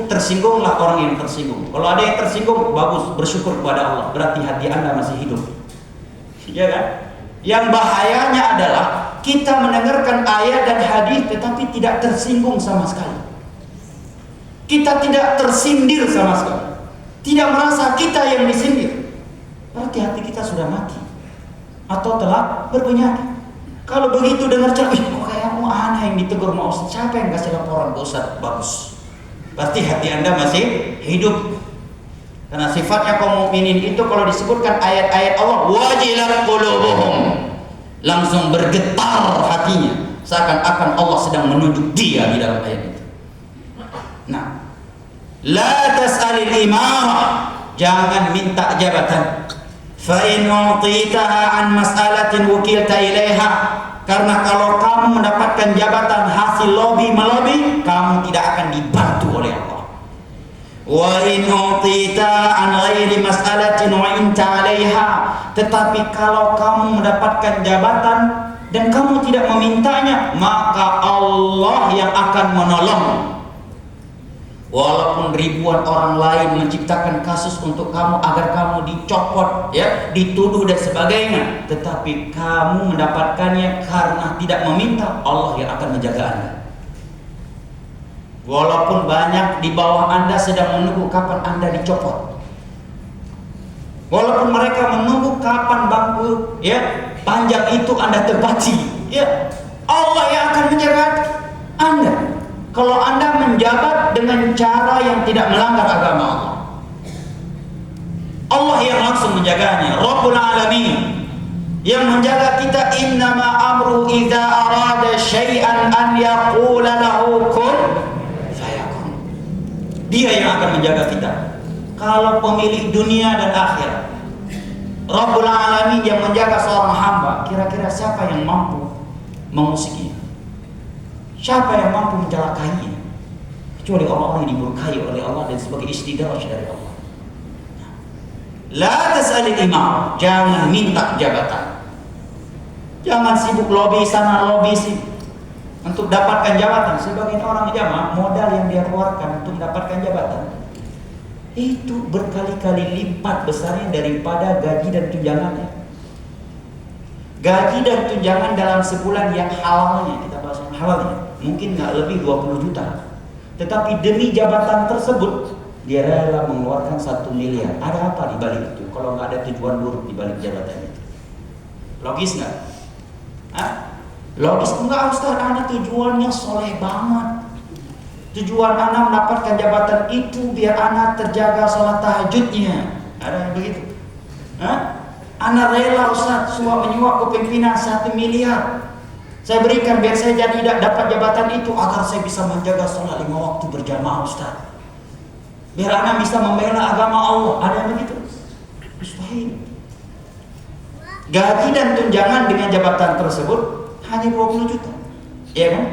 Tersinggunglah orang yang tersinggung. Kalau ada yang tersinggung, bagus, bersyukur kepada Allah, berarti hati Anda masih hidup. Ya kan? Yang bahayanya adalah kita mendengarkan ayat dan hadis tetapi tidak tersinggung sama sekali. Kita tidak tersindir sama sekali. Tidak merasa kita yang disindir. Berarti hati kita sudah mati atau telah berpenyakit. Kalau begitu dengar cerita, kok kayak mau aneh yang ditegur mau Ustaz, siapa yang kasih laporan ke Ustaz? Bagus, pasti hati Anda masih hidup. Karena sifatnya kaum mukminin itu kalau disebutkan ayat-ayat Allah, wajilat qulubuhum, langsung bergetar hatinya, seakan-akan Allah sedang menunjuk dia di dalam ayat itu. Nah, la tas'alil imarah, jangan minta jabatan. Fa in u'titaha an mas'alatin wukilta ilaiha, karena kalau kamu mendapatkan jabatan hasil lobby melobi, kamu tidak akan dibantu oleh Allah. Wa in u'tita an ghairi mas'alatin wa inta 'alaiha, tetapi kalau kamu mendapatkan jabatan dan kamu tidak memintanya, maka Allah yang akan menolong. Walaupun ribuan orang lain menciptakan kasus untuk kamu agar kamu dicopot, dituduh dan sebagainya, tetapi kamu mendapatkannya karena tidak meminta, Allah yang akan menjaga Anda. Walaupun banyak di bawah Anda sedang menunggu kapan Anda dicopot, walaupun mereka menunggu kapan bangku panjang itu Anda tepati, Allah yang akan menjaga Anda. Kalau Anda menjabat dengan cara yang tidak melanggar agama Allah, Allah yang langsung menjaganya. Rabbul Alamin yang menjaga kita. Innama amru idza arada syai'an an yaqula lahu kun fayakun. Dia yang akan menjaga kita. Kalau pemilik dunia dan akhirat, Rabbul Alamin yang menjaga seorang hamba, kira-kira siapa yang mampu memusiknya? Siapa yang mampu mencelakainya? Kecuali orang-orang yang dimurkai oleh Allah dan sebagai istidraj dari Allah. La tas'alil imam, jangan minta jabatan. Jangan sibuk lobby sana lobby sini untuk dapatkan jabatan. Sebagian orang jamaah modal yang dia keluarkan untuk mendapatkan jabatan itu berkali-kali lipat besarnya daripada gaji dan tunjangannya. Gaji dan tunjangan dalam sebulan yang halalnya, kita bahas yang halalnya, mungkin nggak lebih 20 juta. Tetapi demi jabatan tersebut dia rela mengeluarkan 1 miliar. Ada apa di balik itu? Kalau nggak ada tujuan buruk di balik jabatan itu, logis nggak? Logis enggak Ustaz? Ada tujuannya soleh banget. Tujuan anak mendapatkan jabatan itu biar anak terjaga sholat tahajudnya. Ada yang begitu? Anak rela Ustaz suap menyuap ke pimpinan 1 miliar. Saya berikan biar saya jadi tidak dapat jabatan itu agar saya bisa menjaga sholat 5 waktu berjamaah Ustaz. Biar anak bisa membela agama Allah. Ada yang begitu? Mustahil. Gaji dan tunjangan dengan jabatan tersebut hanya 20 juta. Iya kan?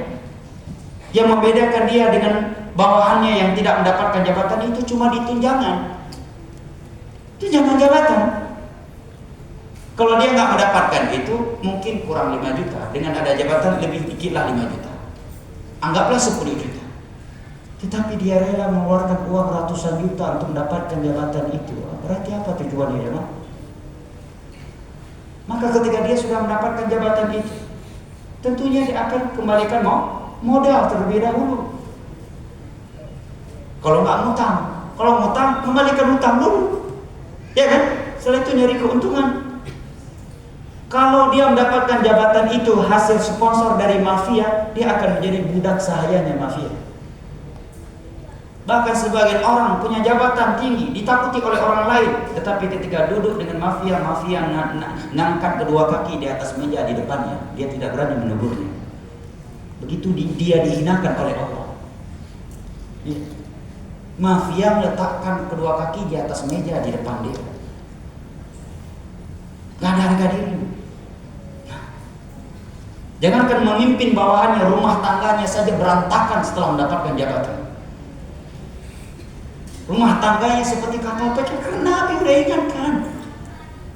Yang membedakan dia dengan bawahannya yang tidak mendapatkan jabatan itu cuma di tunjangan. Tunjangan jabatan. Kalau dia nggak mendapatkan itu mungkin kurang 5 juta. Dengan ada jabatan lebih dikit lah 5 juta. Anggaplah 10 juta. tetapi dia rela mengeluarkan uang ratusan juta untuk mendapatkan jabatan itu. Berarti apa tujuannya ya, Mak? Maka ketika dia sudah mendapatkan jabatan itu, tentunya dia akan kembalikan modal terlebih dahulu. Kalau nggak ngutang, kalau ngutang kembalikan hutang dulu, ya kan? Setelah itu nyari keuntungan. Kalau dia mendapatkan jabatan itu hasil sponsor dari mafia, dia akan menjadi budak sahayanya mafia. Bahkan sebagian orang punya jabatan tinggi, ditakuti oleh orang lain, tetapi ketika duduk dengan mafia ngangkat kedua kaki di atas meja di depannya, dia tidak berani menegurnya. Begitu dia dihinakan oleh Allah. Mafia meletakkan kedua kaki di atas meja di depan dia. Gak ada harga diri. Jangankan memimpin bawahannya, rumah tangganya saja berantakan setelah mendapatkan jabatan. Rumah tangganya seperti kapal pecah karena Nabi udah ingatkan.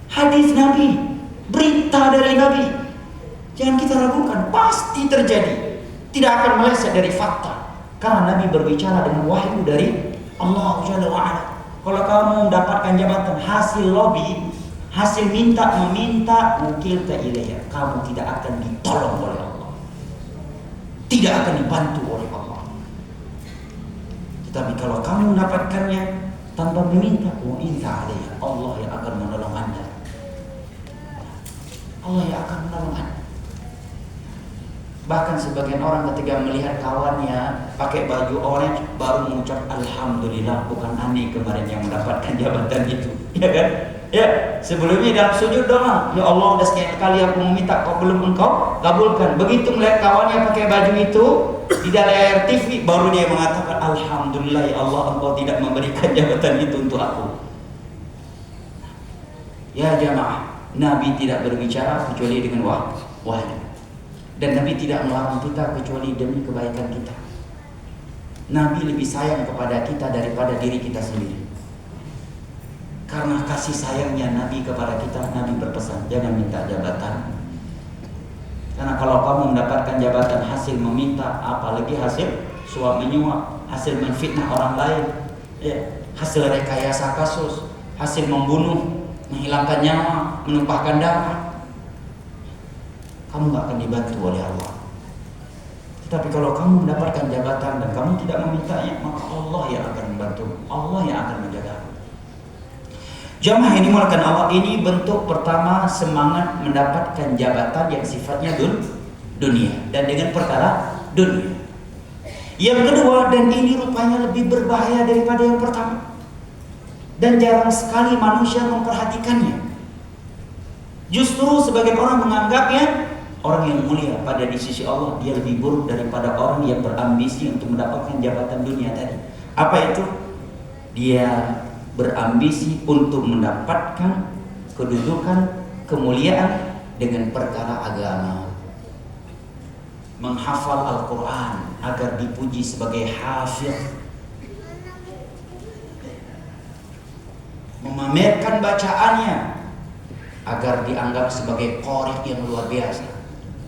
Hadis Nabi, berita dari Nabi. Jangan kita ragukan, pasti terjadi. Tidak akan meleset dari fakta. Karena Nabi berbicara dengan wahyu dari Allah Jalla wa'ala. Kalau kamu mendapatkan jabatan hasil lobby, hasil meminta mungkin tak ilaiya, kamu tidak akan ditolong oleh Allah, tidak akan dibantu oleh Allah. Tetapi kalau kamu mendapatkannya tanpa meminta, mu'inta alaiya, Allah yang akan menolong Anda. Allah yang akan menolong Anda. Bahkan sebagian orang ketika melihat kawannya pakai baju orange baru mengucap alhamdulillah, bukan aneh kemarin yang mendapatkan jabatan itu, ya kan? Ya, sebelumnya dalam sujud doa, ya Allah udah sekian kali aku meminta, kok belum engkau kabulkan. Begitu melihat kawannya pakai baju itu di layar TV, baru dia mengatakan alhamdulillah ya Allah, engkau tidak memberikan jabatan itu untuk aku. Ya jamaah, Nabi tidak berbicara kecuali dengan wahyu. Dan Nabi tidak melarang kita kecuali demi kebaikan kita. Nabi lebih sayang kepada kita daripada diri kita sendiri. Karena kasih sayangnya Nabi kepada kita, Nabi berpesan, jangan minta jabatan. Karena kalau kamu mendapatkan jabatan hasil meminta, apalagi hasil suap menyuap, hasil menfitnah orang lain, ya, hasil rekayasa kasus, hasil membunuh, menghilangkan nyawa, menumpahkan darah, kamu gak akan dibantu oleh Allah. Tetapi kalau kamu mendapatkan jabatan dan kamu tidak memintanya, maka Allah yang akan membantu, Allah yang akan menjaga. Jamaah ini mulakan Allah, ini bentuk pertama semangat mendapatkan jabatan yang sifatnya dunia dan dengan perkara dunia. Yang kedua, dan ini rupanya lebih berbahaya daripada yang pertama, dan jarang sekali manusia memperhatikannya. Justru sebagian orang menganggapnya orang yang mulia pada di sisi Allah, dia lebih buruk daripada orang yang berambisi untuk mendapatkan jabatan dunia tadi. Apa itu? Dia berambisi untuk mendapatkan kedudukan, kemuliaan dengan perkara agama. Menghafal Al-Quran agar dipuji sebagai hafiz, memamerkan bacaannya agar dianggap sebagai qari yang luar biasa.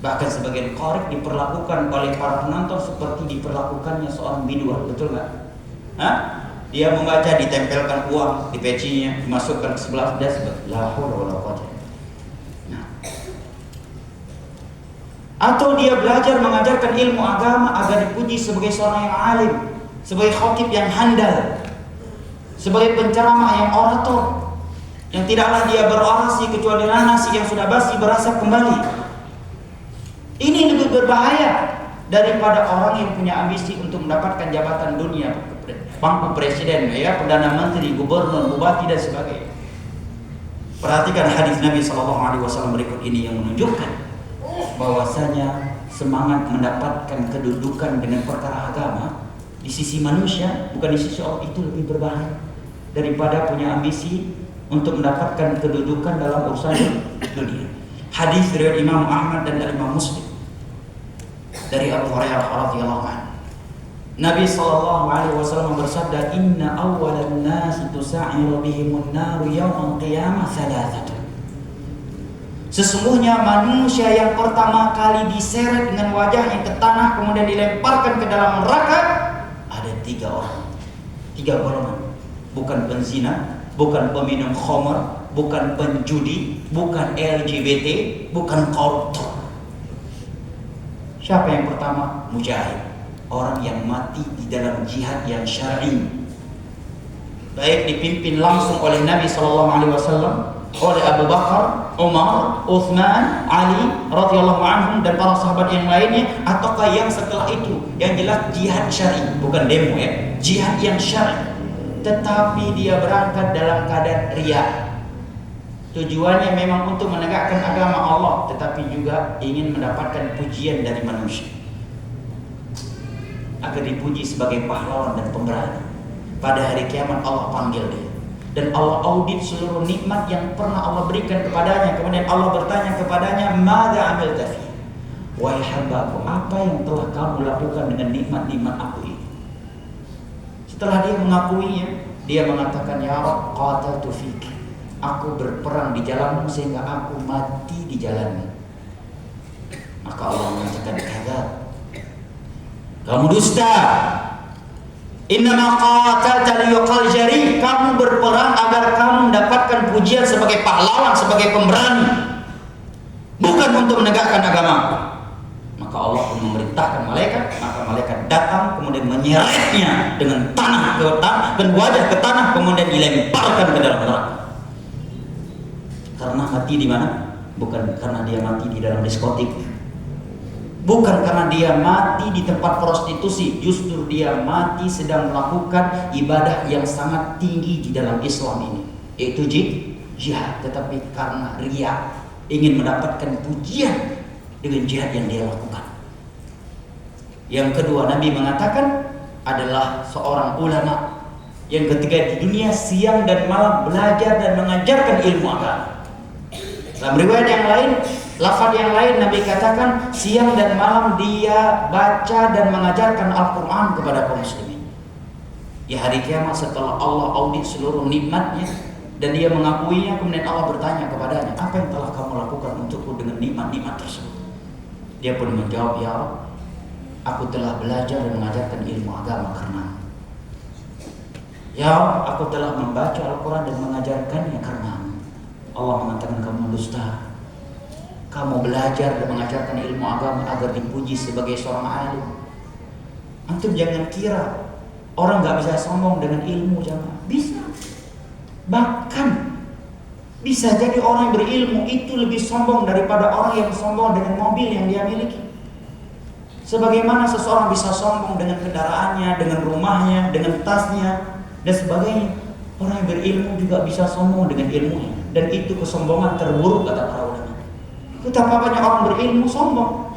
Bahkan sebagian qari diperlakukan oleh para penonton seperti diperlakukannya seorang biduan, betul nggak? Hah? Dia membaca, ditempelkan uang di pecinya, dimasukkan ke sebelah das, la haula wala quwwata. Nah. Atau dia belajar mengajarkan ilmu agama agar dipuji sebagai seorang yang alim, sebagai khatib yang handal, sebagai penceramah yang orator, yang tidaklah dia berorasi kecuali nasi yang sudah basi berasap kembali. Ini lebih berbahaya daripada orang yang punya ambisi untuk mendapatkan jabatan dunia, pangku presiden, ya, perdana menteri, gubernur, bupati dan sebagainya. Perhatikan hadis Nabi SAW berikut ini yang menunjukkan bahwasanya semangat mendapatkan kedudukan dengan perkara agama di sisi manusia, bukan di sisi Allah, itu lebih berbahaya daripada punya ambisi untuk mendapatkan kedudukan dalam urusan dunia. Hadis riwayat Imam Ahmad dan Imam Muslim dari Abu Hurairah radhiyallahu anhu. Nabi SAW bersabda, Inna awwalan nasi tusa'iru bihimun naru yawmal qiyamah thalathatun. Sesungguhnya manusia yang pertama kali diseret dengan wajahnya ke tanah kemudian dilemparkan ke dalam neraka, ada 3 orang, 3 golongan. Bukan penzina, bukan peminum khamar, bukan penjudi, bukan LGBT, bukan koruptor. Siapa yang pertama? Mujahid, orang yang mati di dalam jihad yang syar'i, baik dipimpin langsung oleh Nabi SAW, oleh Abu Bakar, Umar, Uthman, Ali radhiyallahu anhum dan para sahabat yang lainnya, ataukah yang setelah itu. Yang jelas jihad syar'i, bukan demo ya, jihad yang syar'i. Tetapi dia berangkat dalam keadaan riya. Tujuannya memang untuk menegakkan agama Allah, tetapi juga ingin mendapatkan pujian dari manusia, agar dipuji sebagai pahlawan dan pemberani. Pada hari kiamat Allah panggil dia, dan Allah audit seluruh nikmat yang pernah Allah berikan kepadanya. Kemudian Allah bertanya kepadanya, "Madza amilta fi?" Wahai hambaku, apa yang telah kamu lakukan dengan nikmat-nikmat aku ini? Setelah dia mengakuinya, dia mengatakan, "Ya Rabb, qataltu fik." Aku berperang di jalanmu sehingga aku mati di jalanmu. Maka Allah mengatakan, "Kadzab, kamu dusta. Innama qatalta liyuqal jari." Kamu berperang agar kamu mendapatkan pujian sebagai pahlawan, sebagai pemberani, bukan untuk menegakkan agama. Maka Allah pun memerintahkan malaikat, maka malaikat datang kemudian menyeretnya dengan tanah ke tanah dan wajah ke tanah, kemudian dilemparkan ke dalam neraka. Karena mati di mana? Bukan karena dia mati di dalam diskotik, bukan karena dia mati di tempat prostitusi, justru dia mati sedang melakukan ibadah yang sangat tinggi di dalam Islam ini, yaitu jihad. Tetapi karena riya, ingin mendapatkan pujian dengan jihad yang dia lakukan. Yang kedua, Nabi mengatakan adalah seorang ulama yang ketika di dunia siang dan malam belajar dan mengajarkan ilmu agama. Dalam riwayat yang lain, lafaz yang lain, Nabi katakan siang dan malam dia baca dan mengajarkan Al-Quran kepada kaum muslimin. Ya, hari kiamat setelah Allah audit seluruh nikmatnya dan dia mengakuinya, kemudian Allah bertanya kepadanya, "Apa yang telah kamu lakukan untukku dengan nikmat-nikmat tersebut?" Dia pun menjawab, "Ya Allah, aku telah belajar dan mengajarkan ilmu agama karena Ya Allah, aku telah membaca Al-Quran dan mengajarkannya karena." Allah mengatakan, "Kamu dusta. Kamu belajar dan mengajarkan ilmu agama agar dipuji sebagai seorang alim." Antum jangan kira orang gak bisa sombong dengan ilmu, jangan. Bisa. Bahkan bisa jadi orang yang berilmu itu lebih sombong daripada orang yang sombong dengan mobil yang dia miliki. Sebagaimana seseorang bisa sombong dengan kendaraannya, dengan rumahnya, dengan tasnya dan sebagainya, orang yang berilmu juga bisa sombong dengan ilmunya. Dan itu kesombongan terburuk kata para ulama. Betapa banyak orang berilmu sombong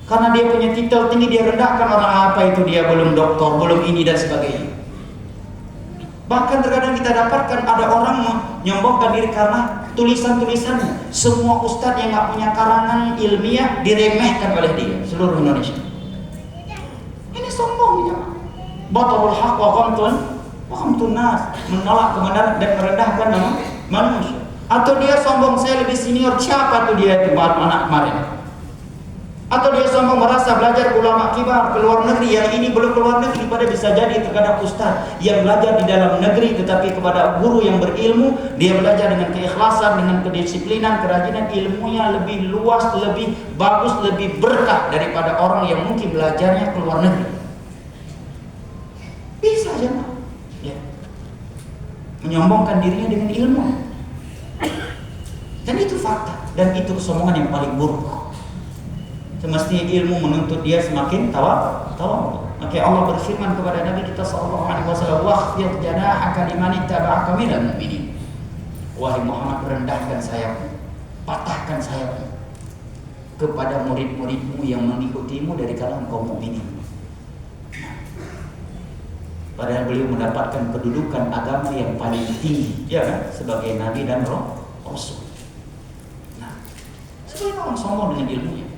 karena dia punya titel tinggi, dia rendahkan orang. Apa itu dia belum doktor, belum ini dan sebagainya. Bahkan terkadang kita dapatkan ada orang menyombongkan diri karena tulisan-tulisannya. Semua ustadz yang gak punya karangan ilmiah diremehkan oleh dia seluruh Indonesia. Ini sombong ya. Batalul haq wa ghamtun nas, menolak kebenaran dan merendahkan manusia. Atau dia sombong, "Saya lebih senior." Siapa tuh dia itu anak kemarin? Atau dia sombong merasa belajar ulama kibar ke luar negeri, yang ini belum keluar negeri. Pada bisa jadi terkadang ustaz yang belajar di dalam negeri, tetapi kepada guru yang berilmu, dia belajar dengan keikhlasan, dengan kedisiplinan, kerajinan, ilmunya lebih luas, lebih bagus, lebih berkah daripada orang yang mungkin belajarnya ke luar negeri. Bisa aja, ya, menyombongkan dirinya dengan ilmu. Dan itu fakta, dan itu kesombongan yang paling buruk. Semestinya ilmu menuntut dia semakin tawadhu. Maka Allah berfirman kepada Nabi kita sallallahu alaihi wasallam, "Wakhfid janahaka liman ittaba'aka minal mu'minin." Wahai Muhammad, rendahkan sayapmu, patahkan sayapmu kepada murid-muridmu yang mengikutimu dari kalangan kaum mukminin. Padahal beliau mendapatkan kedudukan agama yang paling tinggi, ya kan, sebagai nabi dan rasul. Nah, sebagai orang sombong dengan ilmunya,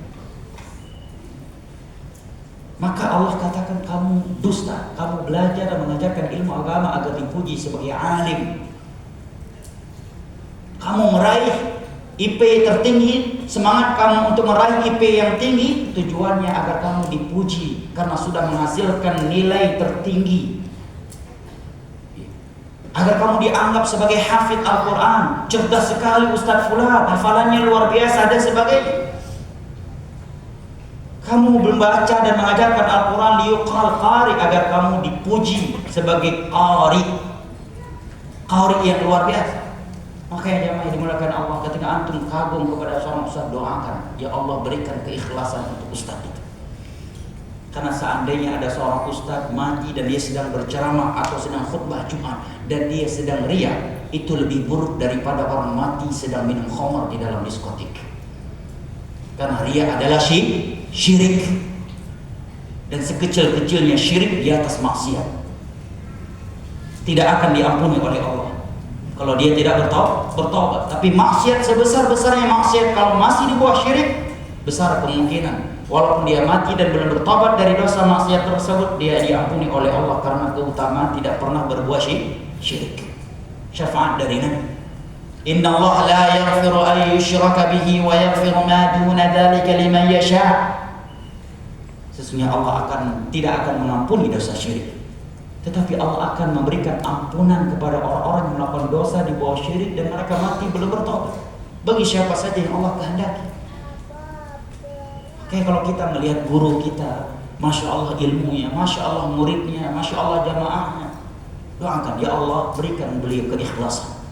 maka Allah katakan kamu dusta, kamu belajar dan mengajarkan ilmu agama agar dipuji sebagai alim. Kamu meraih IP tertinggi semangat kamu untuk meraih IP yang tinggi, tujuannya agar kamu dipuji karena sudah menghasilkan nilai tertinggi. Agar kamu dianggap sebagai hafid Al-Quran, cerdas sekali Ustadz Fulan, hafalannya luar biasa dan sebagainya. Kamu membaca dan mengajarkan Al-Quran liyuqal qari, agar kamu dipuji sebagai qari yang luar biasa. Makanya jamaah dimulakan Allah, ketika antum kagum kepada seorang ustaz, doakan, ya Allah berikan keikhlasan untuk ustaz itu. Karena seandainya ada seorang ustaz mati dan dia sedang berceramah atau sedang khutbah Jumat dan dia sedang riya, itu lebih buruk daripada orang mati sedang minum khamar di dalam diskotik. Karena riya adalah syirik, dan sekecil-kecilnya syirik di atas maksiat tidak akan diampuni oleh Allah kalau dia tidak bertobat. Tapi maksiat sebesar-besarnya maksiat, kalau masih di bawah syirik, besar kemungkinan walaupun dia mati dan belum bertobat dari dosa maksiat tersebut, dia diampuni oleh Allah karena keutamaan tidak pernah berbuat syirik. Syafaat dari Nabi, Inna Allah la yaghfiru an yushraka bihi wa yaghfiru ma duna dzalika liman yasha. Sesungguhnya Allah tidak akan mengampuni dosa syirik, tetapi Allah akan memberikan ampunan kepada orang-orang yang melakukan dosa di bawah syirik dan mereka mati belum bertobat, bagi siapa saja yang Allah kehendaki. Oke, kalau kita melihat guru kita, Masya Allah ilmunya, Masya Allah muridnya, Masya Allah jamaahnya, doakan, ya Allah berikan beliau keikhlasan,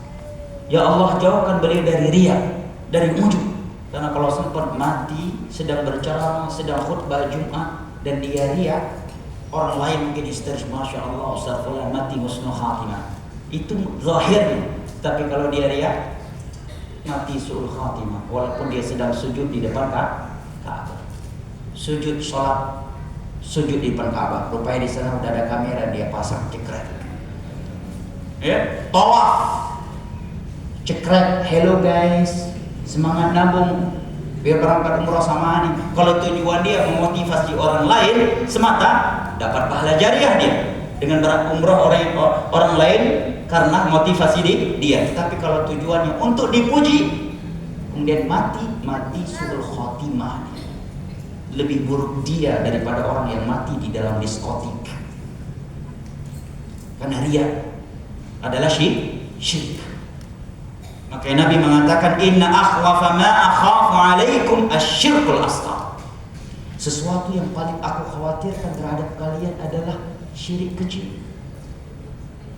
ya Allah jauhkan beliau dari riya, dari ujub. Karena kalau sempat mati sedang berceramah, sedang khutbah Jumat dan dia riya, orang lain mungkin histeris, Masya Allah Ustaz Fulan mati husnul khatimah, itu zahirnya. Tapi kalau dia riya, mati su'ul khatimah, walaupun dia sedang sujud di depan Ka'bah, sujud sholat, sujud di depan Ka'bah, rupanya di sana udah ada kamera, dia pasang cekret, ya, tawaf cekret, hello guys, semangat nabung biar berangkat umroh sama nih. Kalau tujuan dia memotivasi orang lain semata, dapat pahala jariah dia dengan berangkat umroh orang lain karena motivasi dia. Tetapi kalau tujuannya untuk dipuji, kemudian mati su'ul khotimah, lebih buruk dia daripada orang yang mati di dalam diskotik. Karena riya adalah syirik. Maka Nabi mengatakan, Inna akhwafa ma akhafu alaikum asyirkul asghar. Sesuatu yang paling aku khawatirkan terhadap kalian adalah syirik kecil.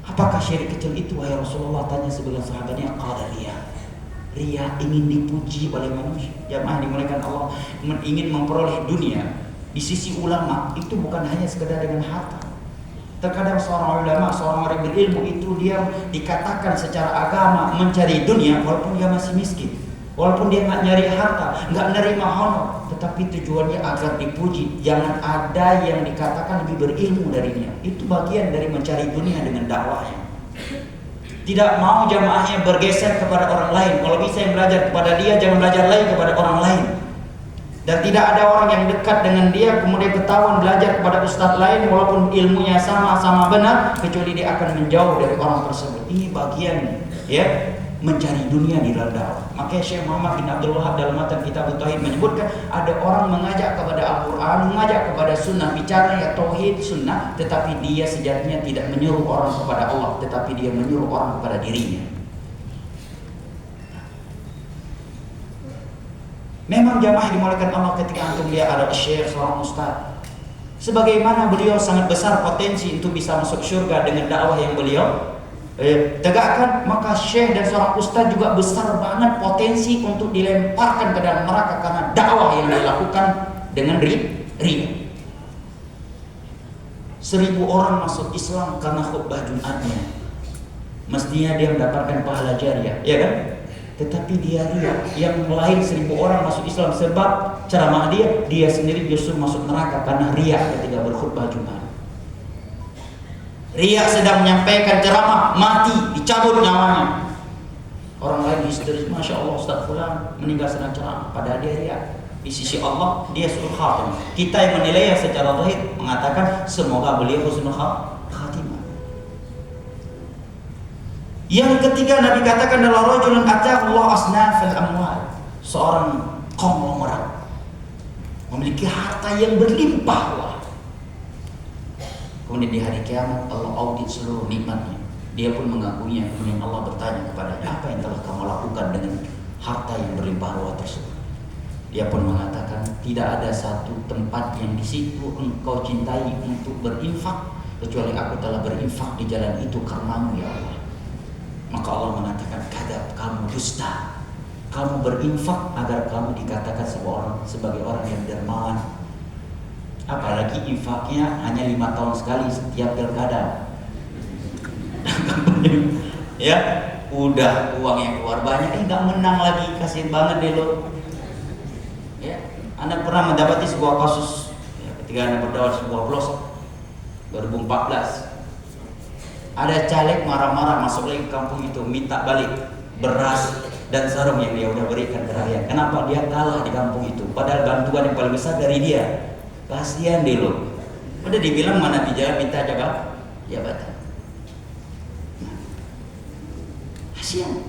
Apakah syirik kecil itu, wahai Rasulullah? Tanya sebagian sahabatnya. Qala riya. Riya, ingin dipuji oleh manusia. Jamaah dimuliakan Allah, ingin memperoleh dunia di sisi ulama itu bukan hanya sekedar dengan harta. Terkadang seorang ulama, seorang orang berilmu itu dia dikatakan secara agama mencari dunia walaupun dia masih miskin, walaupun dia nggak nyari harta, nggak menerima honor, tetapi tujuannya agar dipuji. Jangan ada yang dikatakan lebih berilmu darinya. Itu bagian dari mencari dunia dengan dakwahnya. Tidak mau jamaahnya bergeser kepada orang lain. Kalau bisa yang belajar kepada dia, jangan belajar lagi kepada orang lain. Dan tidak ada orang yang dekat dengan dia kemudian ketahuan belajar kepada ustadz lain walaupun ilmunya sama-sama benar, kecuali dia akan menjauh dari orang tersebut. Ini bagian ya mencari dunia di dalam dakwah. Makanya Syekh Muhammad bin Abdul Wahab dalam matan Kitab Tauhid menyebutkan, ada orang mengajak kepada Al-Quran, mengajak kepada sunnah, bicara ya tauhid sunnah, tetapi dia sejatinya tidak menyuruh orang kepada Allah, tetapi dia menyuruh orang kepada dirinya. Memang jamaah dimuliakan Allah, ketika antum lihat ada syekh, seorang ustaz, sebagaimana beliau sangat besar potensi untuk bisa masuk surga dengan dakwah yang beliau tegakkan, maka syekh dan seorang ustaz juga besar banget potensi untuk dilemparkan ke dalam neraka karena dakwah yang dilakukan dengan riya. 1000 orang masuk Islam karena khutbah Jumatnya, mestinya dia mendapatkan pahala jariah, ya kan? Tetapi dia riya, yang lain 1000 orang masuk Islam sebab ceramah dia sendiri justru masuk neraka karena riya ketika berkhutbah Jumat. Riya sedang menyampaikan ceramah, mati, dicabut nyawanya. Orang lain histeris, Masya Allah Ustaz Fulan meninggal sedang ceramah, padahal dia riya. Di sisi Allah dia su'ul khatimah. Kita yang menilai secara zahir mengatakan semoga beliau husnul khatimah. Yang ketiga Nabi katakan adalah rajulun ataahu Allah asnafal amwal. Seorang konglomerat, memiliki harta yang berlimpah ruah. Kemudian di hari kiamat Allah audit seluruh nikmatnya. Dia pun mengakuinya. Kemudian Allah bertanya kepadanya, apa yang telah kamu lakukan dengan harta yang berlimpah ruah tersebut? Dia pun mengatakan, tidak ada satu tempat yang di situ engkau cintai untuk berinfak kecuali aku telah berinfak di jalan itu karenamu ya Allah. Maka Allah mengatakan, kadzab, kamu dusta. Kamu berinfak agar kamu dikatakan sebagai orang yang dermawan. Apalagi infaknya hanya 5 tahun sekali setiap pilkada. Ya, udah uang yang keluar banyak, nggak menang lagi, kasihan banget deh lo. Ya, Anda pernah mendapati sebuah kasus ya, ketika Anda berdakwah di sebuah pelosok 2014, ada caleg marah-marah masuk lagi ke kampung itu, minta balik beras dan sarung yang dia udah berikan ke rakyat. Kenapa? Dia kalah di kampung itu, padahal bantuan yang paling besar dari dia. Kasihan deh lo. Udah dibilang mana di jalan minta jabatan. Kasihan.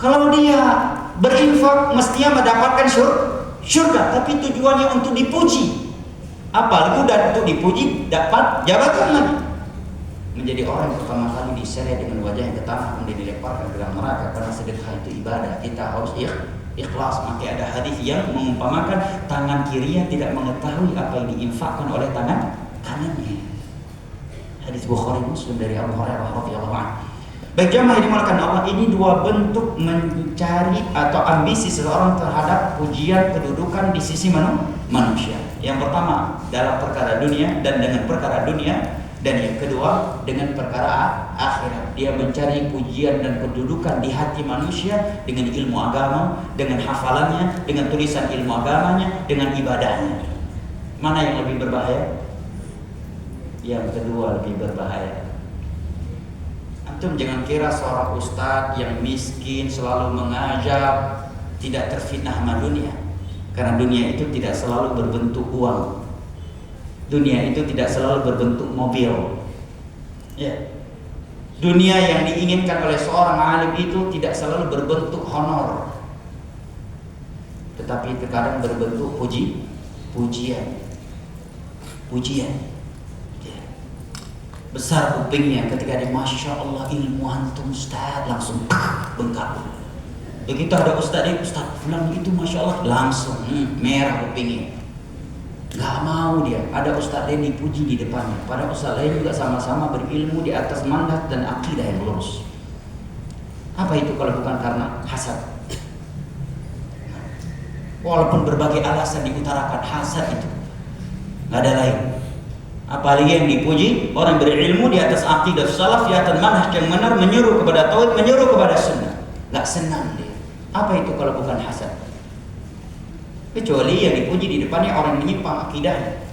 Kalau dia berinfak mestinya mendapatkan surga, tapi tujuannya untuk dipuji. Apalagi udah untuk dipuji dapat jabatan lagi. Menjadi orang yang pertama kali diseret dengan wajah yang ke tanah, kemudian dilemparkan ke dalam neraka. Karena sedekah itu ibadah, kita harus ikhlas. Maka ada hadis yang mengumpamakan tangan kirinya tidak mengetahui apa yang diinfakkan oleh tangan kanannya. Hadis Bukhari Muslim dari Abu Hurairah radhiyallahu anhu. Baik jamaah yang dimuliakan Allah, ini dua bentuk mencari atau ambisi seseorang terhadap pujian kedudukan di sisi manusia. Yang pertama dalam perkara dunia dan dengan perkara dunia, dan yang kedua dengan perkara akhirat. Dia mencari pujian dan kedudukan di hati manusia dengan ilmu agama, dengan hafalannya, dengan tulisan ilmu agamanya, dengan ibadahnya. Mana yang lebih berbahaya? Yang kedua lebih berbahaya. Antum jangan kira seorang ustadz yang miskin selalu mengajar tidak terfitnah sama dunia. Karena dunia itu tidak selalu berbentuk uang. Dunia itu tidak selalu berbentuk mobil. Ya. Dunia yang diinginkan oleh seorang alim itu tidak selalu berbentuk honor. Tetapi terkadang berbentuk pujian. Ya. Besar kupingnya ketika dia Masya Allah ilmu antum Ustaz, langsung bengkak. Begitu ada Ustaz fulan itu Masya Allah, langsung merah kupingnya. Gak mau dia, ada ustaz lain dipuji di depannya. Padahal ustaz lain juga sama-sama berilmu di atas manhaj dan akidah yang lurus. Apa itu kalau bukan karena hasad? Walaupun berbagai alasan diutarakan, hasad itu gak ada lain. Apalagi yang dipuji orang berilmu di atas akidah salaf, di atas manhaj yang benar, menyuruh kepada tauhid, menyuruh kepada sunnah. Gak senang dia. Apa itu kalau bukan hasad? Kecuali yang dipuji di depannya orang yang menyimpang akidahnya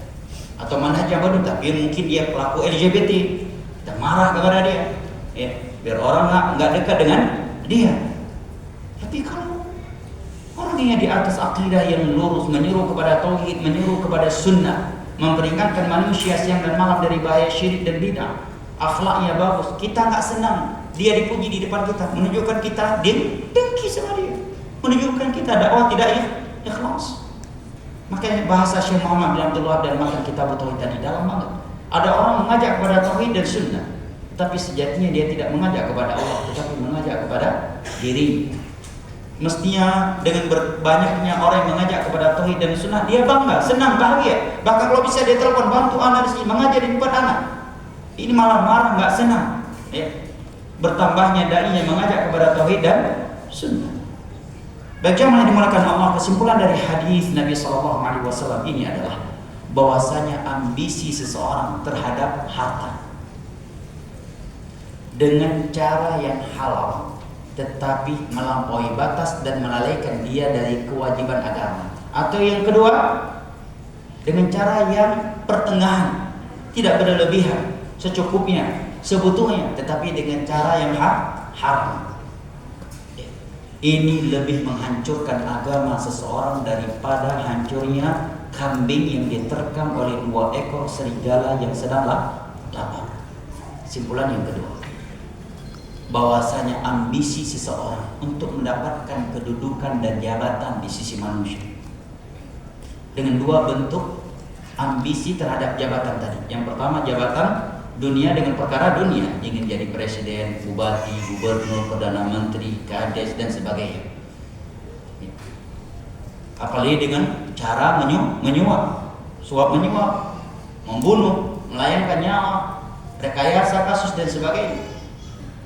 atau manhaj yang baru, tapi mungkin dia pelaku LGBT, kita marah kepada dia, ya, biar orang nggak dekat dengan dia. Tapi kalau orangnya di atas akidah yang lurus, menyuruh kepada tauhid, menyuruh kepada sunnah, memperingatkan manusia siang dan malam dari bahaya syirik dan bidah, akhlaknya bagus, kita nggak senang dia dipuji di depan kita, menunjukkan kita dengki sama dia, menunjukkan kita dakwah tidak ikhlas. Makanya bahasa Syekh Muhammad bin Abdul Wahab dan makan kitab tauhid tadi dalam banget. Ada orang mengajak kepada tauhid dan sunnah, tapi sejatinya dia tidak mengajak kepada Allah, tetapi mengajak kepada diri. Mestinya dengan banyaknya orang yang mengajak kepada tauhid dan sunnah, dia bangga, senang, bahagia. Bahkan kalau bisa dia telepon, bantu anak di sini, mengajar di tempat anak. Ini malah marah, nggak senang. Ya. Bertambahnya dai yang mengajak kepada tauhid dan sunnah. Baik jamaah yang dimuliakan Allah, kesimpulan dari hadis Nabi SAW ini adalah bahwasanya ambisi seseorang terhadap harta dengan cara yang halal, tetapi melampaui batas dan melalaikan dia dari kewajiban agama. Atau yang kedua, dengan cara yang pertengahan, tidak berlebihan, secukupnya, sebutuhnya, tetapi dengan cara yang haram. Ini lebih menghancurkan agama seseorang daripada hancurnya kambing yang diterkam oleh 2 ekor serigala yang sedang lapar. Kesimpulan yang kedua, bahwasanya ambisi seseorang untuk mendapatkan kedudukan dan jabatan di sisi manusia dengan dua bentuk ambisi terhadap jabatan tadi. Yang pertama jabatan dunia dengan perkara dunia, ingin jadi presiden, bupati, gubernur, perdana menteri, kades dan sebagainya. Apalagi dengan cara menyuap, suap menyuap, membunuh, melayangkan nyawa, rekayasa kasus dan sebagainya.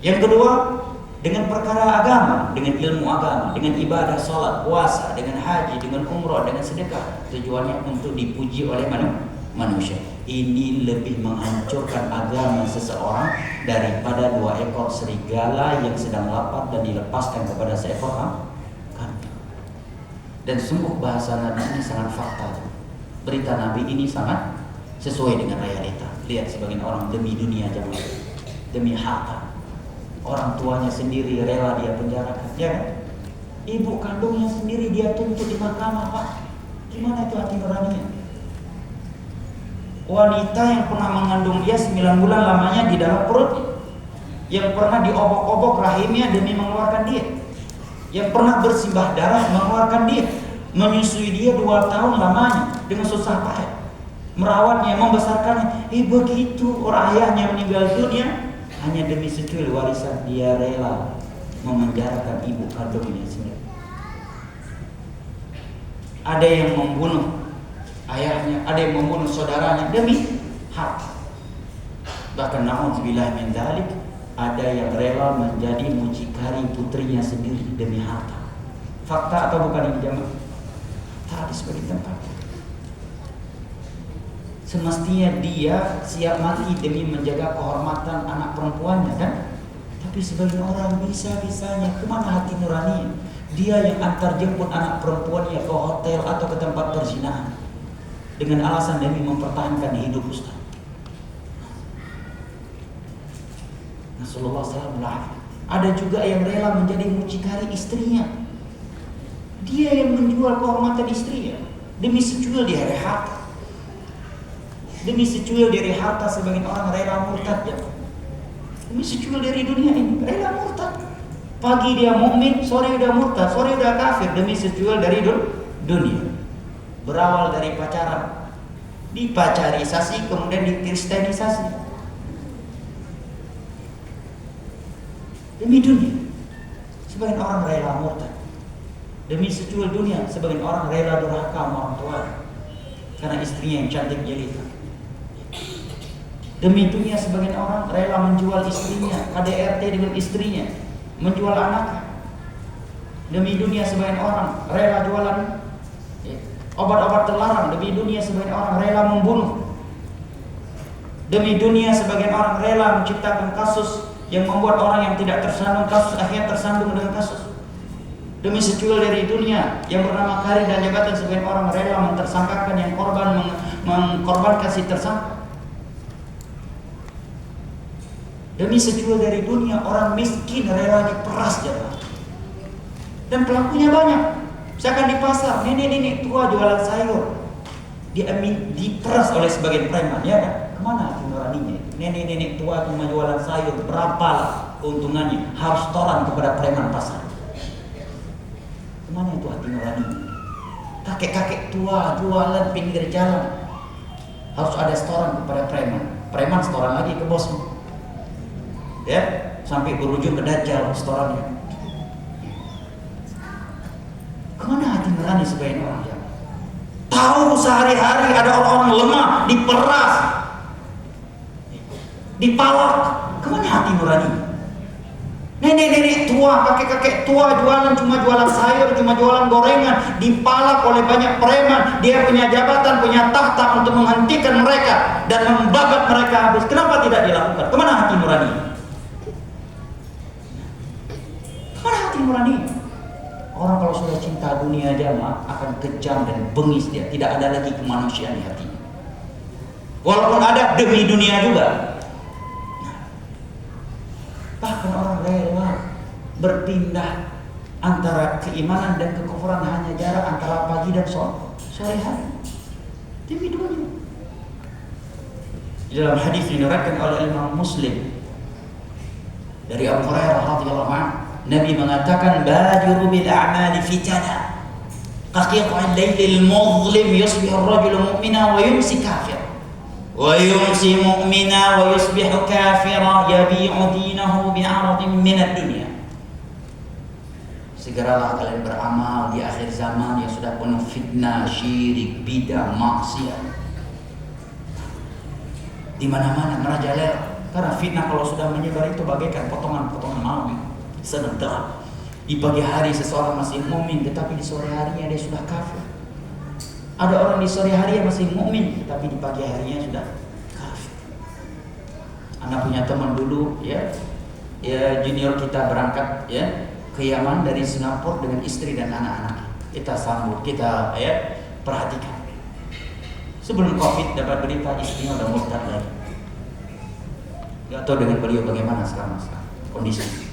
Yang kedua, dengan perkara agama, dengan ilmu agama, dengan ibadah, sholat, puasa, dengan haji, dengan umrah, dengan sedekah. Tujuannya untuk dipuji oleh manusia. Ini lebih menghancurkan agama seseorang daripada 2 ekor serigala yang sedang lapar dan dilepaskan kepada seekor kambing. Dan sungguh bahasa Nabi ini sangat fakta. Berita Nabi ini sangat sesuai dengan realita. Lihat sebagian orang demi dunia jamaah, demi harta. Orang tuanya sendiri rela dia penjarakan, ya kan? Ibu kandungnya sendiri dia tuntut di mahkamah, Pak. Gimana itu hati nuraninya? Wanita yang pernah mengandung dia 9 bulan lamanya di dalam perut, yang pernah diobok-obok rahimnya demi mengeluarkan dia, yang pernah bersimbah darah mengeluarkan dia, menyusui dia 2 tahun lamanya dengan susah payah, merawatnya, membesarkannya. Begitu orang ayahnya meninggal dunia, hanya demi secuil warisan dia rela memenjarakan ibu kandungnya sendiri. Ada yang membunuh ayahnya, ada yang membunuh saudaranya demi harta. Bahkan na'udzubillah min dzalik, ada yang rela menjadi mucikari putrinya sendiri demi harta. Fakta atau bukan ini jamaah? Tak ada sebagai tempat. Semestinya dia siap mati demi menjaga kehormatan anak perempuannya, kan? Tapi sebagian orang bisa-bisanya, kemana hati nurani? Dia yang antar jemput anak perempuannya ke hotel atau ke tempat perzinahan dengan alasan demi mempertahankan hidup Ustaz. Nasallallahu alaihi wasallam. Ada juga yang rela menjadi mucikari istrinya. Dia yang menjual kehormatan istrinya demi secuil di hari harta. Demi secuil dari harta, sebagian orang rela murtad, ya. Demi secuil dari dunia ini rela murtad. Pagi dia mukmin, sore udah murtad, sore udah kafir demi secuil dari dunia. Berawal dari pacaran, dipacarisasi, kemudian dikristenisasi demi dunia. Sebagian orang rela murtad demi secuil dunia. Sebagian orang rela durhaka sama orang tua karena istrinya yang cantik jelita. Demi dunia sebagian orang rela menjual istrinya, KDRT dengan istrinya, menjual anaknya. Demi dunia sebagian orang rela jualan obat-obat terlarang. Demi dunia sebagian orang rela membunuh. Demi dunia sebagian orang rela menciptakan kasus yang membuat orang yang tidak tersandung kasus akhirnya tersandung dengan kasus. Demi secuil dari dunia yang bernama karir dan jabatan, sebagian orang rela mentersangkakan yang korban, mengkorbankan si tersangka. Demi secuil dari dunia, orang miskin rela diperas, jemaah. Dan pelakunya banyak. Misalkan di pasar, nenek-nenek tua jualan sayur diperas oleh sebagian preman, ya kan? Kemana hati nuraninya? Nenek-nenek tua cuma jualan sayur, berapa keuntungannya? Harus setoran kepada preman pasar. Kemana itu hati nuraninya? Kakek-kakek tua jualan pinggir jalan, harus ada setoran kepada preman. Preman setoran lagi ke bosmu, ya, sampai berujung ke dajjal setorannya. Kemana hati nurani sebagian orang, ya? Tahu sehari-hari ada orang-orang lemah diperas, dipalak. Kemana hati nurani? Nenek-nenek tua, kakek-kakek tua jualan, cuma jualan sayur, cuma jualan gorengan, dipalak oleh banyak preman. Dia punya jabatan, punya tahta untuk menghentikan mereka dan membabat mereka habis. Kenapa tidak dilakukan? Kemana hati nurani? Kemana hati nurani? Orang kalau sudah cinta dunia jamaah akan kejam dan bengis dia. Tidak ada lagi kemanusiaan di hatinya. Walaupun ada demi dunia juga. Bahkan orang rela berpindah antara keimanan dan kekufuran hanya jarak antara pagi dan sore hari demi dunia. Di dalam hadis yang diriwayatkan oleh Imam Muslim Dari Abu Hurairah radhiyallahu anhu, Nabi mengatakan badiru bil a'mali fitana kaqiqa'il lailil muzlim yusbihu ar-rajulu mu'mina wa yumsi kafira wa yumsi mu'mina wa yusbihu kafira yabi'u dinahu bi'aradin minad dunya. Segeralah kalian beramal di akhir zaman yang sudah penuh fitnah, syirik, bidah, maksiat. Di mana-mana merajalela. Karena fitnah kalau sudah menyebar itu bagaikan potongan-potongan malam sebentar. Di pagi hari seseorang masih mukmin, tetapi di sore harinya dia sudah kafir. Ada orang di sore hari masih mukmin, tapi di pagi harinya sudah kafir. Anak punya teman dulu, ya junior kita berangkat ya ke Yaman dari Singapura dengan istri dan anak-anak. Kita sambut, kita perhatikan. Sebelum Covid dapat berita istrinya udah murtad lagi. Gak tahu dengan beliau bagaimana sekarang kondisi.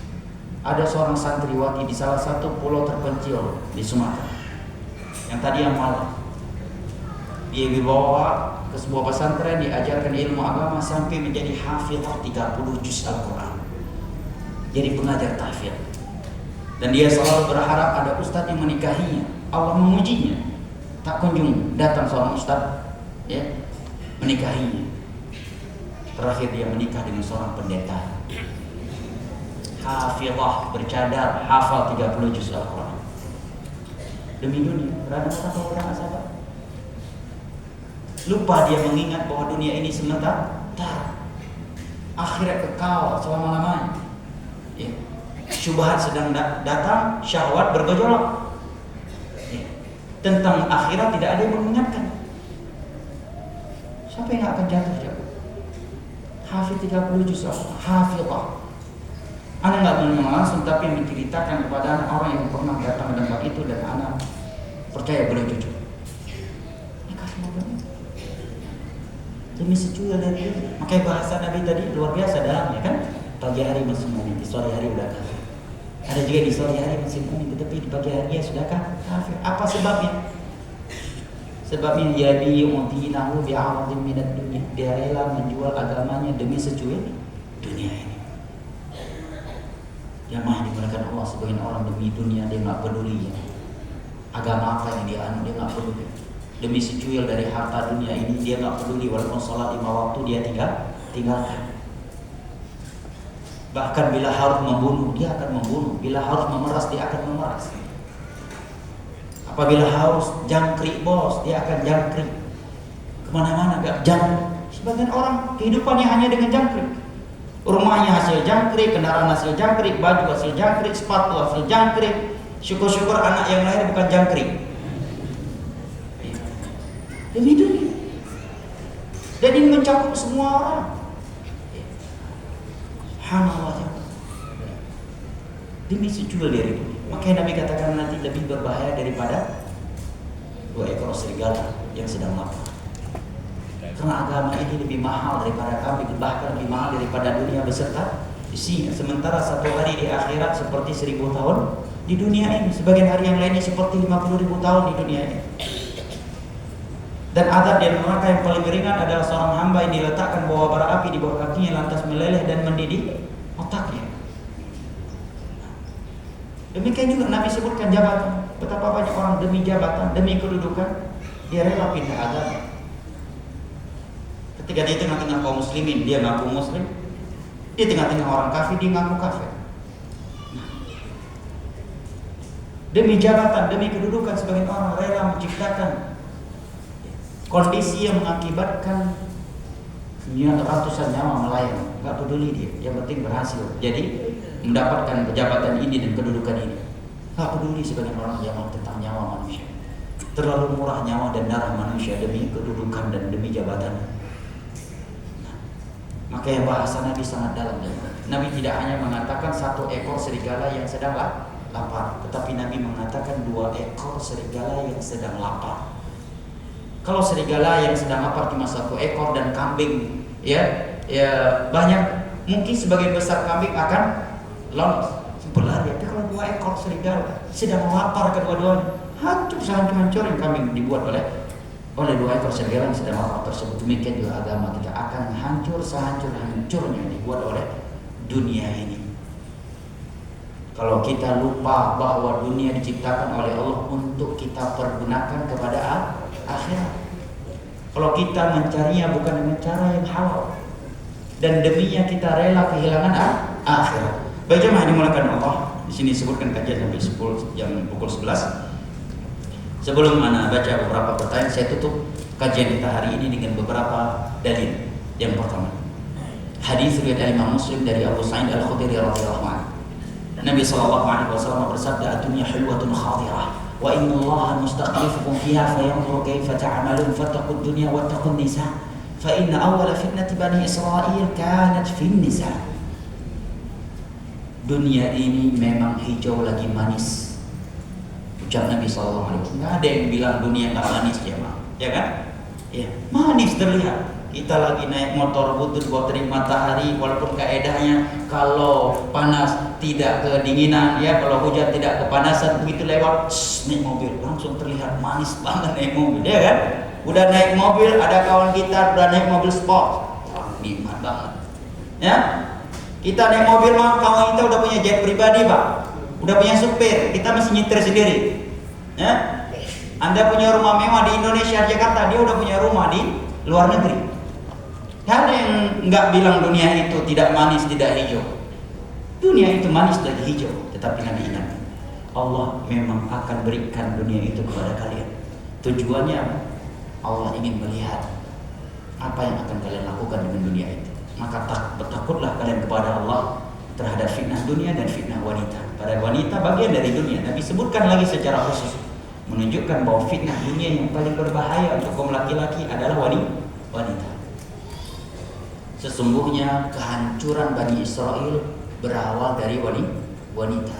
Ada seorang santriwati di salah satu pulau terpencil di Sumatera yang tadi yang malam dia dibawa ke sebuah pesantren, diajarkan ilmu agama sampai menjadi hafizah 30 juz Al-Quran, jadi pengajar tahfidz. Dan dia selalu berharap ada ustadz yang menikahinya. Allah mengujinya, tak kunjung datang seorang ustadz menikahinya. Terakhir dia menikah dengan seorang pendeta hafizah, bercadar, hafal 30 juz Al-Quran. Demi dunia, berada atau orang sabar. Lupa dia mengingat bahwa dunia ini sementara, akhirat kekal selama-lamanya. Syubhat sedang datang, syahwat bergejolak. Tentang akhirat tidak ada yang mengingatkan. Siapa yang akan jatuh? Hafid 30 juz Al-Quran, hafizah. Anak nggak mengenal langsung, tapi menceritakan kepada anak orang yang pernah datang ke tempat itu, dan anak percaya boleh jujur. Nikah sama beliau demi secuil dari dia. Makanya bahasa Nabi tadi luar biasa dalamnya kan. Pagi hari masih mukmin, di sore hari udah kafir. Ada juga di sore hari masih mukmin, tetapi di pagi hari sudah kafir. Apa sebabnya? Sebabnya yabi'u dinahu bi'aradin minad dunya. Dia rela menjual agamanya demi secuil dunia ini. Jamaah dimuliakan Allah, sebagian orang demi dunia dia nggak peduli ya. Agama apa yang dia anut dia nggak peduli. Demi secuil dari harta dunia ini dia nggak peduli, walaupun sholat 5 waktu dia tinggalkan. Bahkan bila harus membunuh dia akan membunuh, bila harus memeras dia akan memeras. Apabila harus jangkrik bos dia akan jangkrik. Kemana-mana gak jangkrik. Sebagian orang kehidupannya hanya dengan jangkrik. Rumahnya hasil jangkrik, kendaraan hasil jangkrik, baju hasil jangkrik, sepatu hasil jangkrik. Syukur-syukur anak yang lahir bukan jangkrik. Demi dunia. Dan ini mencakup semua orang. Subhanallah. Demi secuil dari dunia. Makanya Nabi katakan nanti lebih berbahaya daripada 2 ekor serigala yang sedang lapar. Karena agama ini lebih mahal daripada kambing, bahkan lebih mahal daripada dunia beserta isinya. Sementara satu hari di akhirat seperti 1000 tahun di dunia ini. Sebagian hari yang lainnya seperti 50.000 tahun di dunia ini. Dan azab di neraka yang paling ringan adalah seorang hamba yang diletakkan bawah bara api di bawah kakinya, lantas meleleh dan mendidih otaknya. Demikian juga Nabi sebutkan jabatan. Betapa banyak orang demi jabatan, demi kedudukan dia rela pindah agama. Ketika dia tengah-tengah kaum muslimin, dia ngaku muslim. Di tengah-tengah orang kafir, dia ngaku kafir. Demi jabatan, demi kedudukan, sebagian orang rela menciptakan kondisi yang mengakibatkan ratusan nyawa melayang. Gak peduli dia, yang penting berhasil. Jadi mendapatkan jabatan ini dan kedudukan ini. Gak peduli sebagian orang yang tentang nyawa manusia. Terlalu murah nyawa dan darah manusia demi kedudukan dan demi jabatan. Makanya bahasa Nabi sangat dalam. Nabi tidak hanya mengatakan 1 ekor serigala yang sedang lapar, tetapi Nabi mengatakan 2 ekor serigala yang sedang lapar. Kalau serigala yang sedang lapar cuma 1 ekor dan kambing ya banyak, mungkin sebagian besar kambing akan lolos berlari. Tapi kalau 2 ekor serigala sedang lapar kedua-duanya, hancur sehancur-hancur yang kambing dibuat oleh 2 ekor serigala yang sedang lapar tersebut. Demikian juga agama kita akan hancur sehancur-hancurnya dibuat oleh dunia ini. Kalau kita lupa bahwa dunia diciptakan oleh Allah untuk kita pergunakan kepada akhirat. Kalau kita mencarinya bukan dengan cara yang halal, dan deminya kita rela kehilangan akhirat. Baik jemaah dimulakan Allah. Di sini disebutkan kajian sampai 10 jam pukul 11. Sebelum ana baca beberapa pertanyaan, saya tutup kajian kita hari ini dengan beberapa dalil. Yang pertama, hadis riwayat Imam Muslim dari Abu Sa'id Al-Khudri radhiyallahu anhu. Nabi sallallahu alaihi wasallam bersabda, "Ad-dunya hulwatun khadirah, wa inna Allaha mustaqlifukum fiha fayanzuru kaifa ta'malun fattaqud dunya wattaqun nisa, fa inna awwala fitnati bani Israil kanat fin nisa." Dunia ini memang hijau lagi manis. Ucap Nabi sallallahu alaihi wasallam. Enggak ada yang bilang dunia enggak manis ya, Mak. Ya kan? Ya, manis terlihat. Kita lagi naik motor butut buat terik matahari, walaupun kaedahnya kalau panas tidak kedinginan, ya kalau hujan tidak kepanasan, begitu lewat naik mobil langsung terlihat manis banget naik mobil, ya kan? Udah naik mobil, ada kawan kita udah naik mobil sport, nikmat banget, ya. Kita naik mobil mah kawan kita udah punya jet pribadi pak, udah punya supir, kita masih nyetir sendiri, ya. Anda punya rumah mewah di Indonesia, Jakarta, dia udah punya rumah di luar negeri. Gak ada yang nggak bilang dunia itu tidak manis, tidak hijau. Dunia itu manis dan hijau, tetapi Nabi ingat, Allah memang akan berikan dunia itu kepada kalian. Tujuannya Allah ingin melihat apa yang akan kalian lakukan dengan dunia itu. Maka takutlah kalian kepada Allah terhadap fitnah dunia dan fitnah wanita. Pada wanita bagian dari dunia. Nabi sebutkan lagi secara khusus, menunjukkan bahwa fitnah dunia yang paling berbahaya untuk kaum laki-laki adalah wanita. Sesungguhnya kehancuran Bani Israel berawal dari wanita.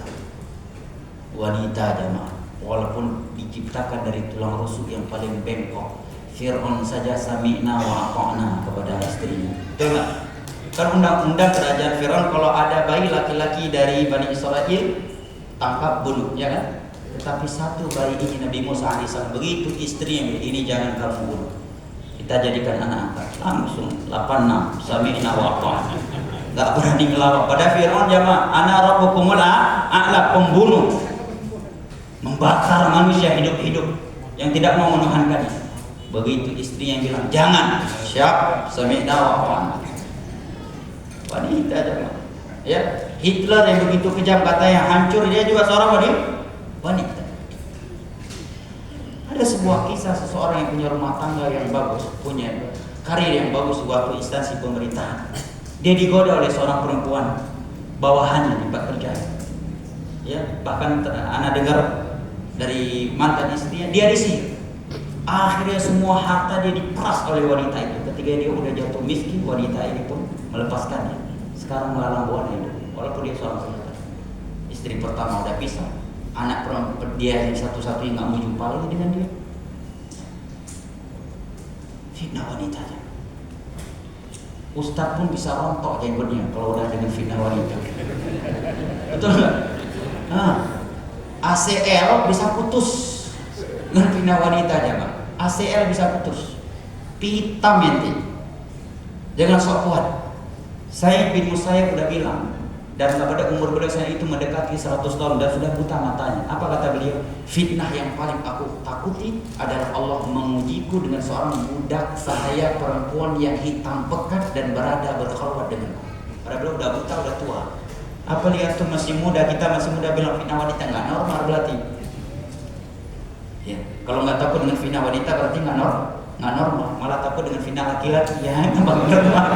Wanita jemaah, walaupun diciptakan dari tulang rusuk yang paling bengkok. Fir'aun saja sami'na wa ata'na kepada istrinya. Betul nggak? Kan undang-undang kerajaan Fir'aun kalau ada bayi laki-laki dari Bani Israel tangkap bunuh, ya kan? Tetapi satu bayi ini Nabi Musa AS begitu istrinya, ini jangan kamu bunuh, kita jadikan anak angkat, langsung 86 sami'na wa ata'na. Enggak berani ngelawan pada Firaun jamaah, ana rabbukumul a'la, pembunuh, membakar manusia hidup-hidup yang tidak mau menuhankannya. Begitu istri yang bilang jangan, siap, sami'na wa ata'na. Wanita jamaah, ya. Hitler yang begitu kejam katanya hancur, dia juga seorang wanita. Ada sebuah kisah seseorang yang punya rumah tangga yang bagus, punya karir yang bagus di waktu instansi pemerintahan. Dia digoda oleh seorang perempuan bawahannya di tempat kerja. Ya, bahkan anak dengar dari mantan istrinya, dia disihir. Akhirnya semua harta dia diperas oleh wanita itu. Ketika dia udah jatuh miskin, wanita ini pun melepaskannya. Sekarang melalang buana hidup, walaupun dia seorang wanita. Istri pertama udah pisah. Anak perempuan dia yang satu-satunya nggak mau jumpa lagi dengan dia. Fitnah wanita aja. Ustadz pun bisa rontok jenggotnya kalau udah dengan fitnah wanita. Betul nggak? ACL bisa putus dengan fitnah wanita aja pak. ACL bisa putus. Pitam ente. Jangan sok kuat. Saya bin Musayyib udah bilang, dan pada umur beliau saya itu mendekati 100 tahun dan sudah buta matanya. Apa kata beliau? Fitnah yang paling aku takuti adalah Allah mengujiku dengan seorang budak sahaya perempuan yang hitam pekat dan berada berkhalwat denganku. Padahal beliau udah buta, udah tua. Apa lihat tuh masih muda, kita masih muda bilang fitnah wanita nggak normal berarti. Ya, kalau nggak takut dengan fitnah wanita berarti nggak normal. Malah takut dengan fitnah laki-laki, ya tambah normal.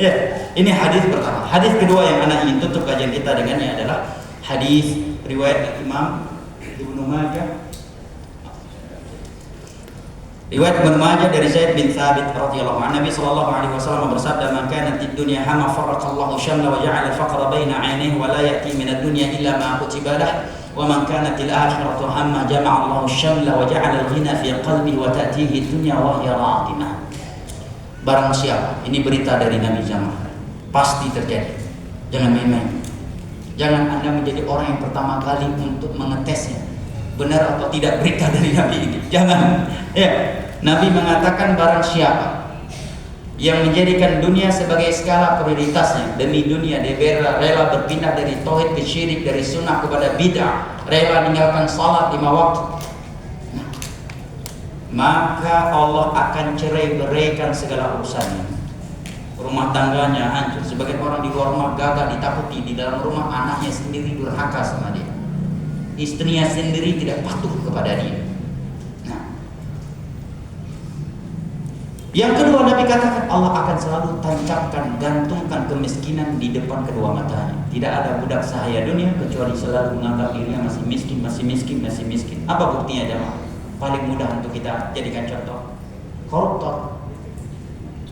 Ya, ini hadis pertama. Hadis kedua yang anak ingin tutup kajian kita dengannya adalah hadis riwayat Imam Ibnu Majah. Riwayat Ibnu Majah dari Zaid bin Thabit radhiyallahu anhu, Nabi sallallahu alaihi wasallam bersabda, "Man kanat ad-dunya hama faraqallahu shamla wa ja'ala al-faqra baina 'ainayhi wa la ya'ti min ad-dunya illa ma kutiba lahu, wa man kanat al-akhiratu hamma jama'a Allahu shamla wa ja'ala al-ghina fi qalbihi wa ta'tihi ad-dunya wa hiya ra'imah." Barang siapa, ini berita dari Nabi Jamaah, pasti terjadi. Jangan main-main. Jangan Anda menjadi orang yang pertama kali untuk mengetesnya benar atau tidak berita dari Nabi ini. Jangan. Ya, Nabi mengatakan barang siapa yang menjadikan dunia sebagai skala prioritasnya. Demi dunia dia rela berpindah dari tauhid ke syirik, dari sunnah kepada bid'ah, rela meninggalkan salat 5 waktu. Maka Allah akan cerai-beraikan segala urusannya. Rumah tangganya hancur. Sebagian orang di luar rumah gagah, ditakuti. Di dalam rumah anaknya sendiri durhaka sama dia, istrinya sendiri tidak patuh kepada dia. Nah, yang kedua Nabi katakan Allah akan selalu tancapkan, gantungkan kemiskinan di depan kedua matanya. Tidak ada budak sahaya dunia kecuali selalu menganggap dirinya masih miskin, masih miskin, masih miskin. Apa buktinya jemaah? Paling mudah untuk kita jadikan contoh, koruptor.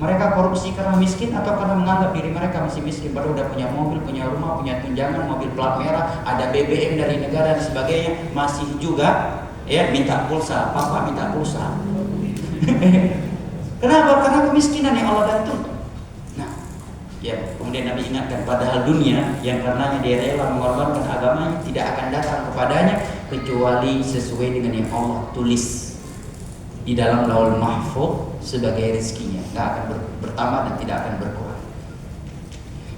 Mereka korupsi karena miskin atau karena menganggap diri mereka masih miskin, padahal udah punya mobil, punya rumah, punya tunjangan, mobil plat merah, ada BBM dari negara dan sebagainya, masih juga ya minta pulsa, papa minta pulsa. Kenapa? Karena kemiskinan yang Allah gantung. Nah, ya kemudian Nabi ingatkan, padahal dunia yang karenanya dia rela mengorbankan agamanya tidak akan datang kepadanya kecuali sesuai dengan yang Allah tulis di dalam Lauhul Mahfuz sebagai rezekinya, nggak akan bertambah dan tidak akan berkurang.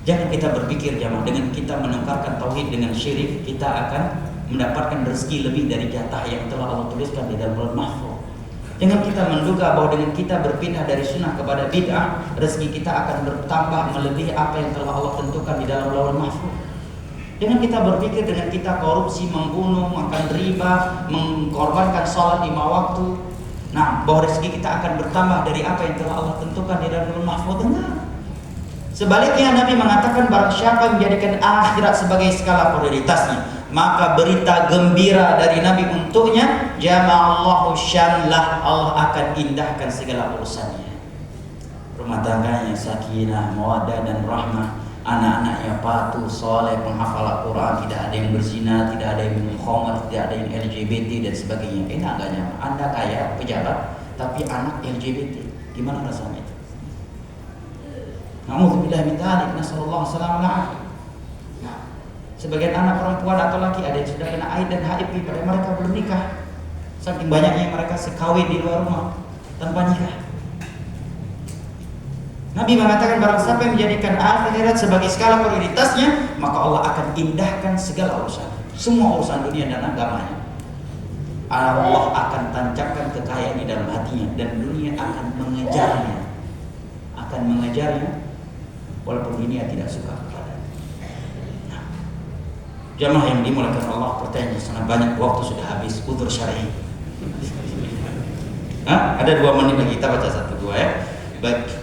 Jangan kita berpikir jamaah dengan kita menukarkan tauhid dengan syirik kita akan mendapatkan rezeki lebih dari jatah yang telah Allah tuliskan di dalam Lauhul Mahfuz. Jangan kita menduga bahwa dengan kita berpindah dari sunnah kepada bid'ah, rezeki kita akan bertambah melebihi apa yang telah Allah tentukan di dalam Lauhul Mahfuz. Jangan kita berpikir dengan kita korupsi, membunuh, makan riba, mengorbankan sholat 5 waktu, nah bahwa rezeki kita akan bertambah dari apa yang telah Allah tentukan di dalam Lauhul Mahfuz. Enggak. Sebaliknya Nabi mengatakan barang siapa yang menjadikan akhirat sebagai skala prioritasnya, maka berita gembira dari Nabi untuknya, jama'allahu syamlah, Allah akan indahkan segala urusannya. Rumah tangganya sakinah, mawaddah dan rahmah, anak-anaknya patuh, soleh, penghafal Al-Quran, tidak ada yang berzina, tidak ada yang minum khamar, tidak ada yang LGBT dan sebagainya. Enak gak nyaman? Anda kaya, pejabat, tapi anak LGBT, gimana rasanya itu? Na'udzubillah min dzalik, nasallallahu alaihi wasallam. Nah, sebagian anak perempuan atau laki ada yang sudah kena AIDS dan HIV padahal mereka belum nikah. Saking banyaknya mereka sekawin di luar rumah tanpa nikah. Nabi mengatakan barang siapa yang menjadikan akhirat sebagai skala prioritasnya, maka Allah akan indahkan segala urusan, semua urusan dunia dan agamanya. Allah akan tancapkan kekayaan di dalam hatinya dan dunia akan mengejarnya, walaupun dunia tidak suka kepadanya. Nah, jamaah yang dimuliakan Allah, pertanyaan sangat banyak, waktu sudah habis, udzur syar'i. Ada 2 menit lagi, kita baca 1-2 ya. Baik.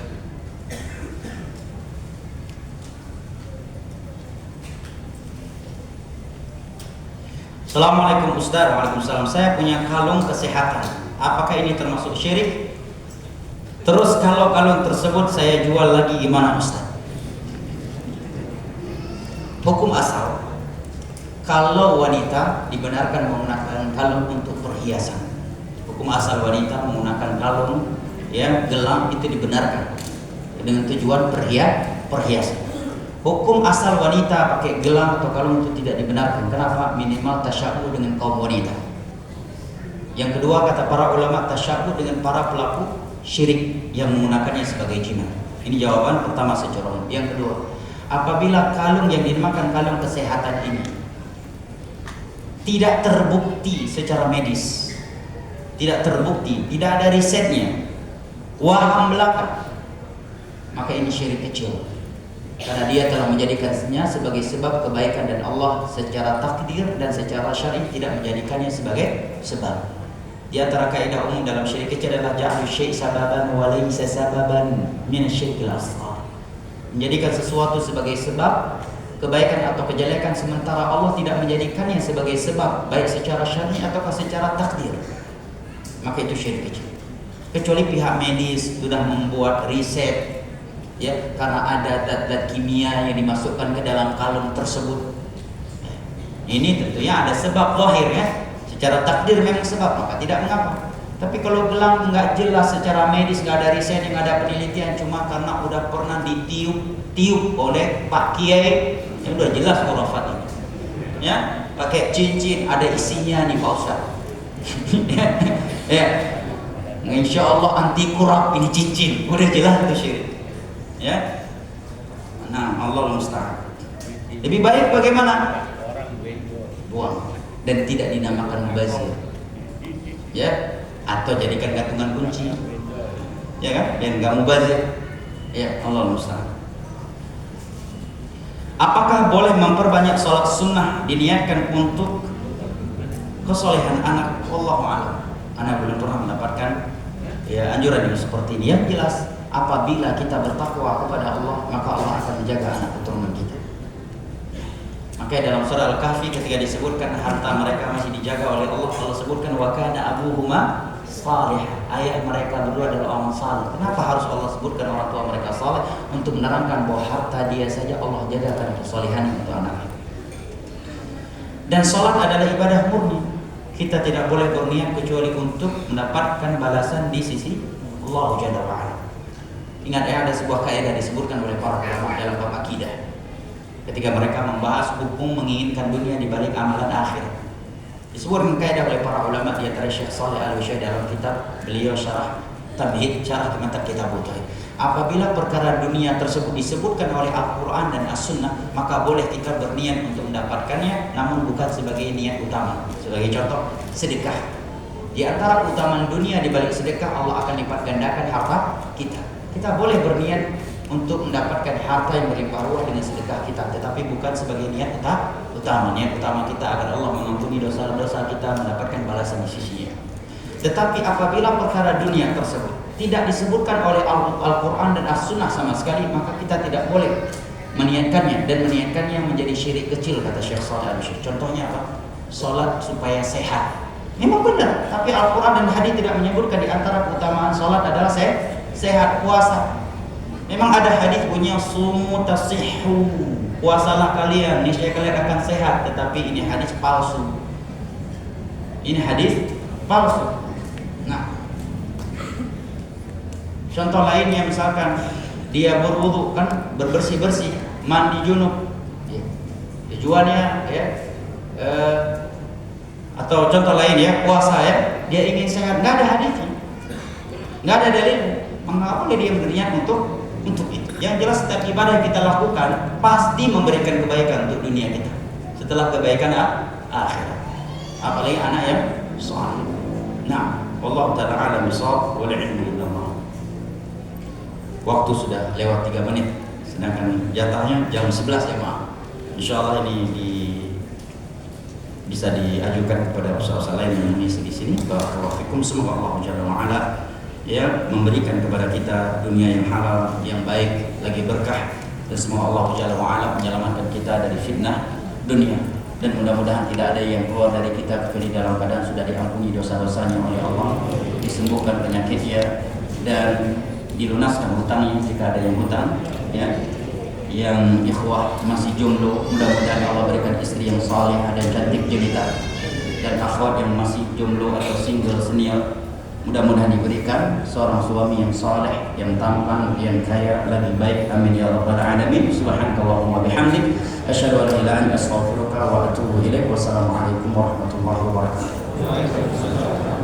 Assalamualaikum Ustaz. Waalaikumsalam. Saya punya kalung kesehatan. Apakah ini termasuk syirik? Terus kalau kalung tersebut saya jual lagi gimana Ustaz? Hukum asal, kalau wanita dibenarkan menggunakan kalung untuk perhiasan. Hukum asal wanita menggunakan kalung ya gelang itu dibenarkan dengan tujuan perhiasan. Hukum asal wanita pakai gelang atau kalung itu tidak dibenarkan. Kenapa? Minimal tasyabbuh dengan kaum wanita. Yang kedua, kata para ulama, tasyabbuh dengan para pelaku syirik yang menggunakannya sebagai jimat. Ini jawaban pertama secara umum. Yang kedua, apabila kalung yang dinamakan kalung kesehatan ini tidak terbukti secara medis, tidak terbukti, tidak ada risetnya, waham belaka, maka ini syirik kecil. Karena dia telah menjadikannya sebagai sebab kebaikan dan Allah secara takdir dan secara syar'i tidak menjadikannya sebagai sebab. Di antara kaidah umum dalam syirik kecil adalah ja'al syai' sababan wa laysa sababan min asy-syirkil asghar. Menjadikan sesuatu sebagai sebab kebaikan atau kejelekan sementara Allah tidak menjadikannya sebagai sebab baik secara syar'i ataukah secara takdir. Maka itu syirik kecil. Kecuali pihak medis sudah membuat riset ya, karena ada zat-zat kimia yang dimasukkan ke dalam kalung tersebut. Ini tentunya ada sebab zahir ya, secara takdir memang sebab, maka tidak mengapa. Tapi kalau gelang nggak jelas secara medis, nggak ada riset, nggak ada penelitian, cuma karena udah pernah ditiup oleh Pak Kiai, ya udah jelas khurafat ini. Ya, pakai cincin ada isinya nih Pak Ustaz. Ya. insya Allah anti kurap ini cincin, udah jelas itu syirik. Ya, nah Allah musta'an. Lebih baik bagaimana? Buang dan tidak dinamakan mubazir. Ya, atau jadikan gantungan kunci. Ya kan? Yang enggak mubazir. Ya, Allah musta'an. Apakah boleh memperbanyak sholat sunnah diniatkan untuk kesolehan anak? Wallahu a'lam. Anak belum pernah mendapatkan ya anjuran yang seperti ini. Yang jelas apabila kita bertakwa kepada Allah, maka Allah akan menjaga anak keturunan kita. Makanya dalam surah Al-Kahfi ketika disebutkan harta mereka masih dijaga oleh Allah, Allah sebutkan wa kana abuhuma salih. Ayah mereka berdua adalah orang saleh. Kenapa harus Allah sebutkan orang tua mereka saleh? Untuk menerangkan bahwa harta dia saja Allah jagakan kesalehan untuk anaknya. Dan sholat adalah ibadah murni. Kita tidak boleh berniat kecuali untuk mendapatkan balasan di sisi Allah Jalla wa'ala. Ingat ya, ada sebuah kaidah disebutkan oleh para ulama dalam bab akidah. Ketika mereka membahas hukum menginginkan dunia di balik amalan akhir. Disebutkan kaidah oleh para ulama di antara Syekh Shalih Al-Utsaimin dalam kitab beliau Syarah Tamhid, Syarah Kitab Tauhid. Apabila perkara dunia tersebut disebutkan oleh Al-Quran dan As-Sunnah, maka boleh kita berniat untuk mendapatkannya, namun bukan sebagai niat utama. Sebagai contoh, sedekah. Di antara keutamaan dunia di balik sedekah, Allah akan lipat gandakan harta kita. Kita boleh berniat untuk mendapatkan harta yang berlimpah ruah dengan sedekah kita, tetapi bukan sebagai niat utama. Niat utama kita agar Allah mengampuni dosa-dosa kita, mendapatkan balasan di sisinya. Tetapi apabila perkara dunia tersebut tidak disebutkan oleh Al-Quran dan As-Sunnah sama sekali, maka kita tidak boleh meniatkannya, dan meniatkannya menjadi syirik kecil, kata Syekh Shalih Al-Utsaimin. Contohnya apa? Sholat supaya sehat. Memang benar, tapi Al-Quran dan hadis tidak menyebutkan di antara keutamaan sholat adalah sehat. Puasa, memang ada hadis punya sumu tasihhu, puasalah kalian, niscaya kalian akan sehat. Tetapi ini hadis palsu. Ini hadis palsu. Nah, contoh lainnya misalkan dia berwudu kan, berbersih-bersih, mandi junub, tujuannya ya, atau contoh lain ya, puasa ya, dia ingin sehat, nggak ada hadisnya, nggak ada dalil. Mengapa dia berniat untuk itu? Yang jelas setiap ibadah yang kita lakukan pasti memberikan kebaikan untuk dunia kita, setelah kebaikan akhirat. Apalagi anak yang saleh. Nah, Allah Ta'ala alam bisawab wal ilmu illallah. Waktu sudah lewat 3 menit, sedangkan jatahnya jam 11 ya maaf. Insyaallah ini bisa diajukan kepada usaha-usaha lain yang mengisi di sini. Barakallahu fikum. Semoga Allah Jalla wa ala ya memberikan kepada kita dunia yang halal, yang baik, lagi berkah, dan semoga Allah Jalla wa ala menyelamatkan kita dari fitnah dunia. Dan mudah-mudahan tidak ada yang keluar dari kita kecuali dalam keadaan sudah diampuni dosa-dosanya oleh Allah, disembuhkan penyakitnya, dan dilunaskan hutangnya jika ada yang hutang ya. Yang ikhwah masih jomblo, mudah-mudahan Allah berikan istri yang saleh dan cantik jelita. Dan akhwat yang masih jomblo atau single senior, mudah-mudahan diberikan seorang suami yang saleh, yang tampan, yang kaya, lagi baik. Amin ya rabbal alamin. Subhanakallahumma bihamdik, asyhadu an la ilaha illa anta, astaghfiruka wa atubu ilaik. Wassalamualaikum warahmatullahi wabarakatuh.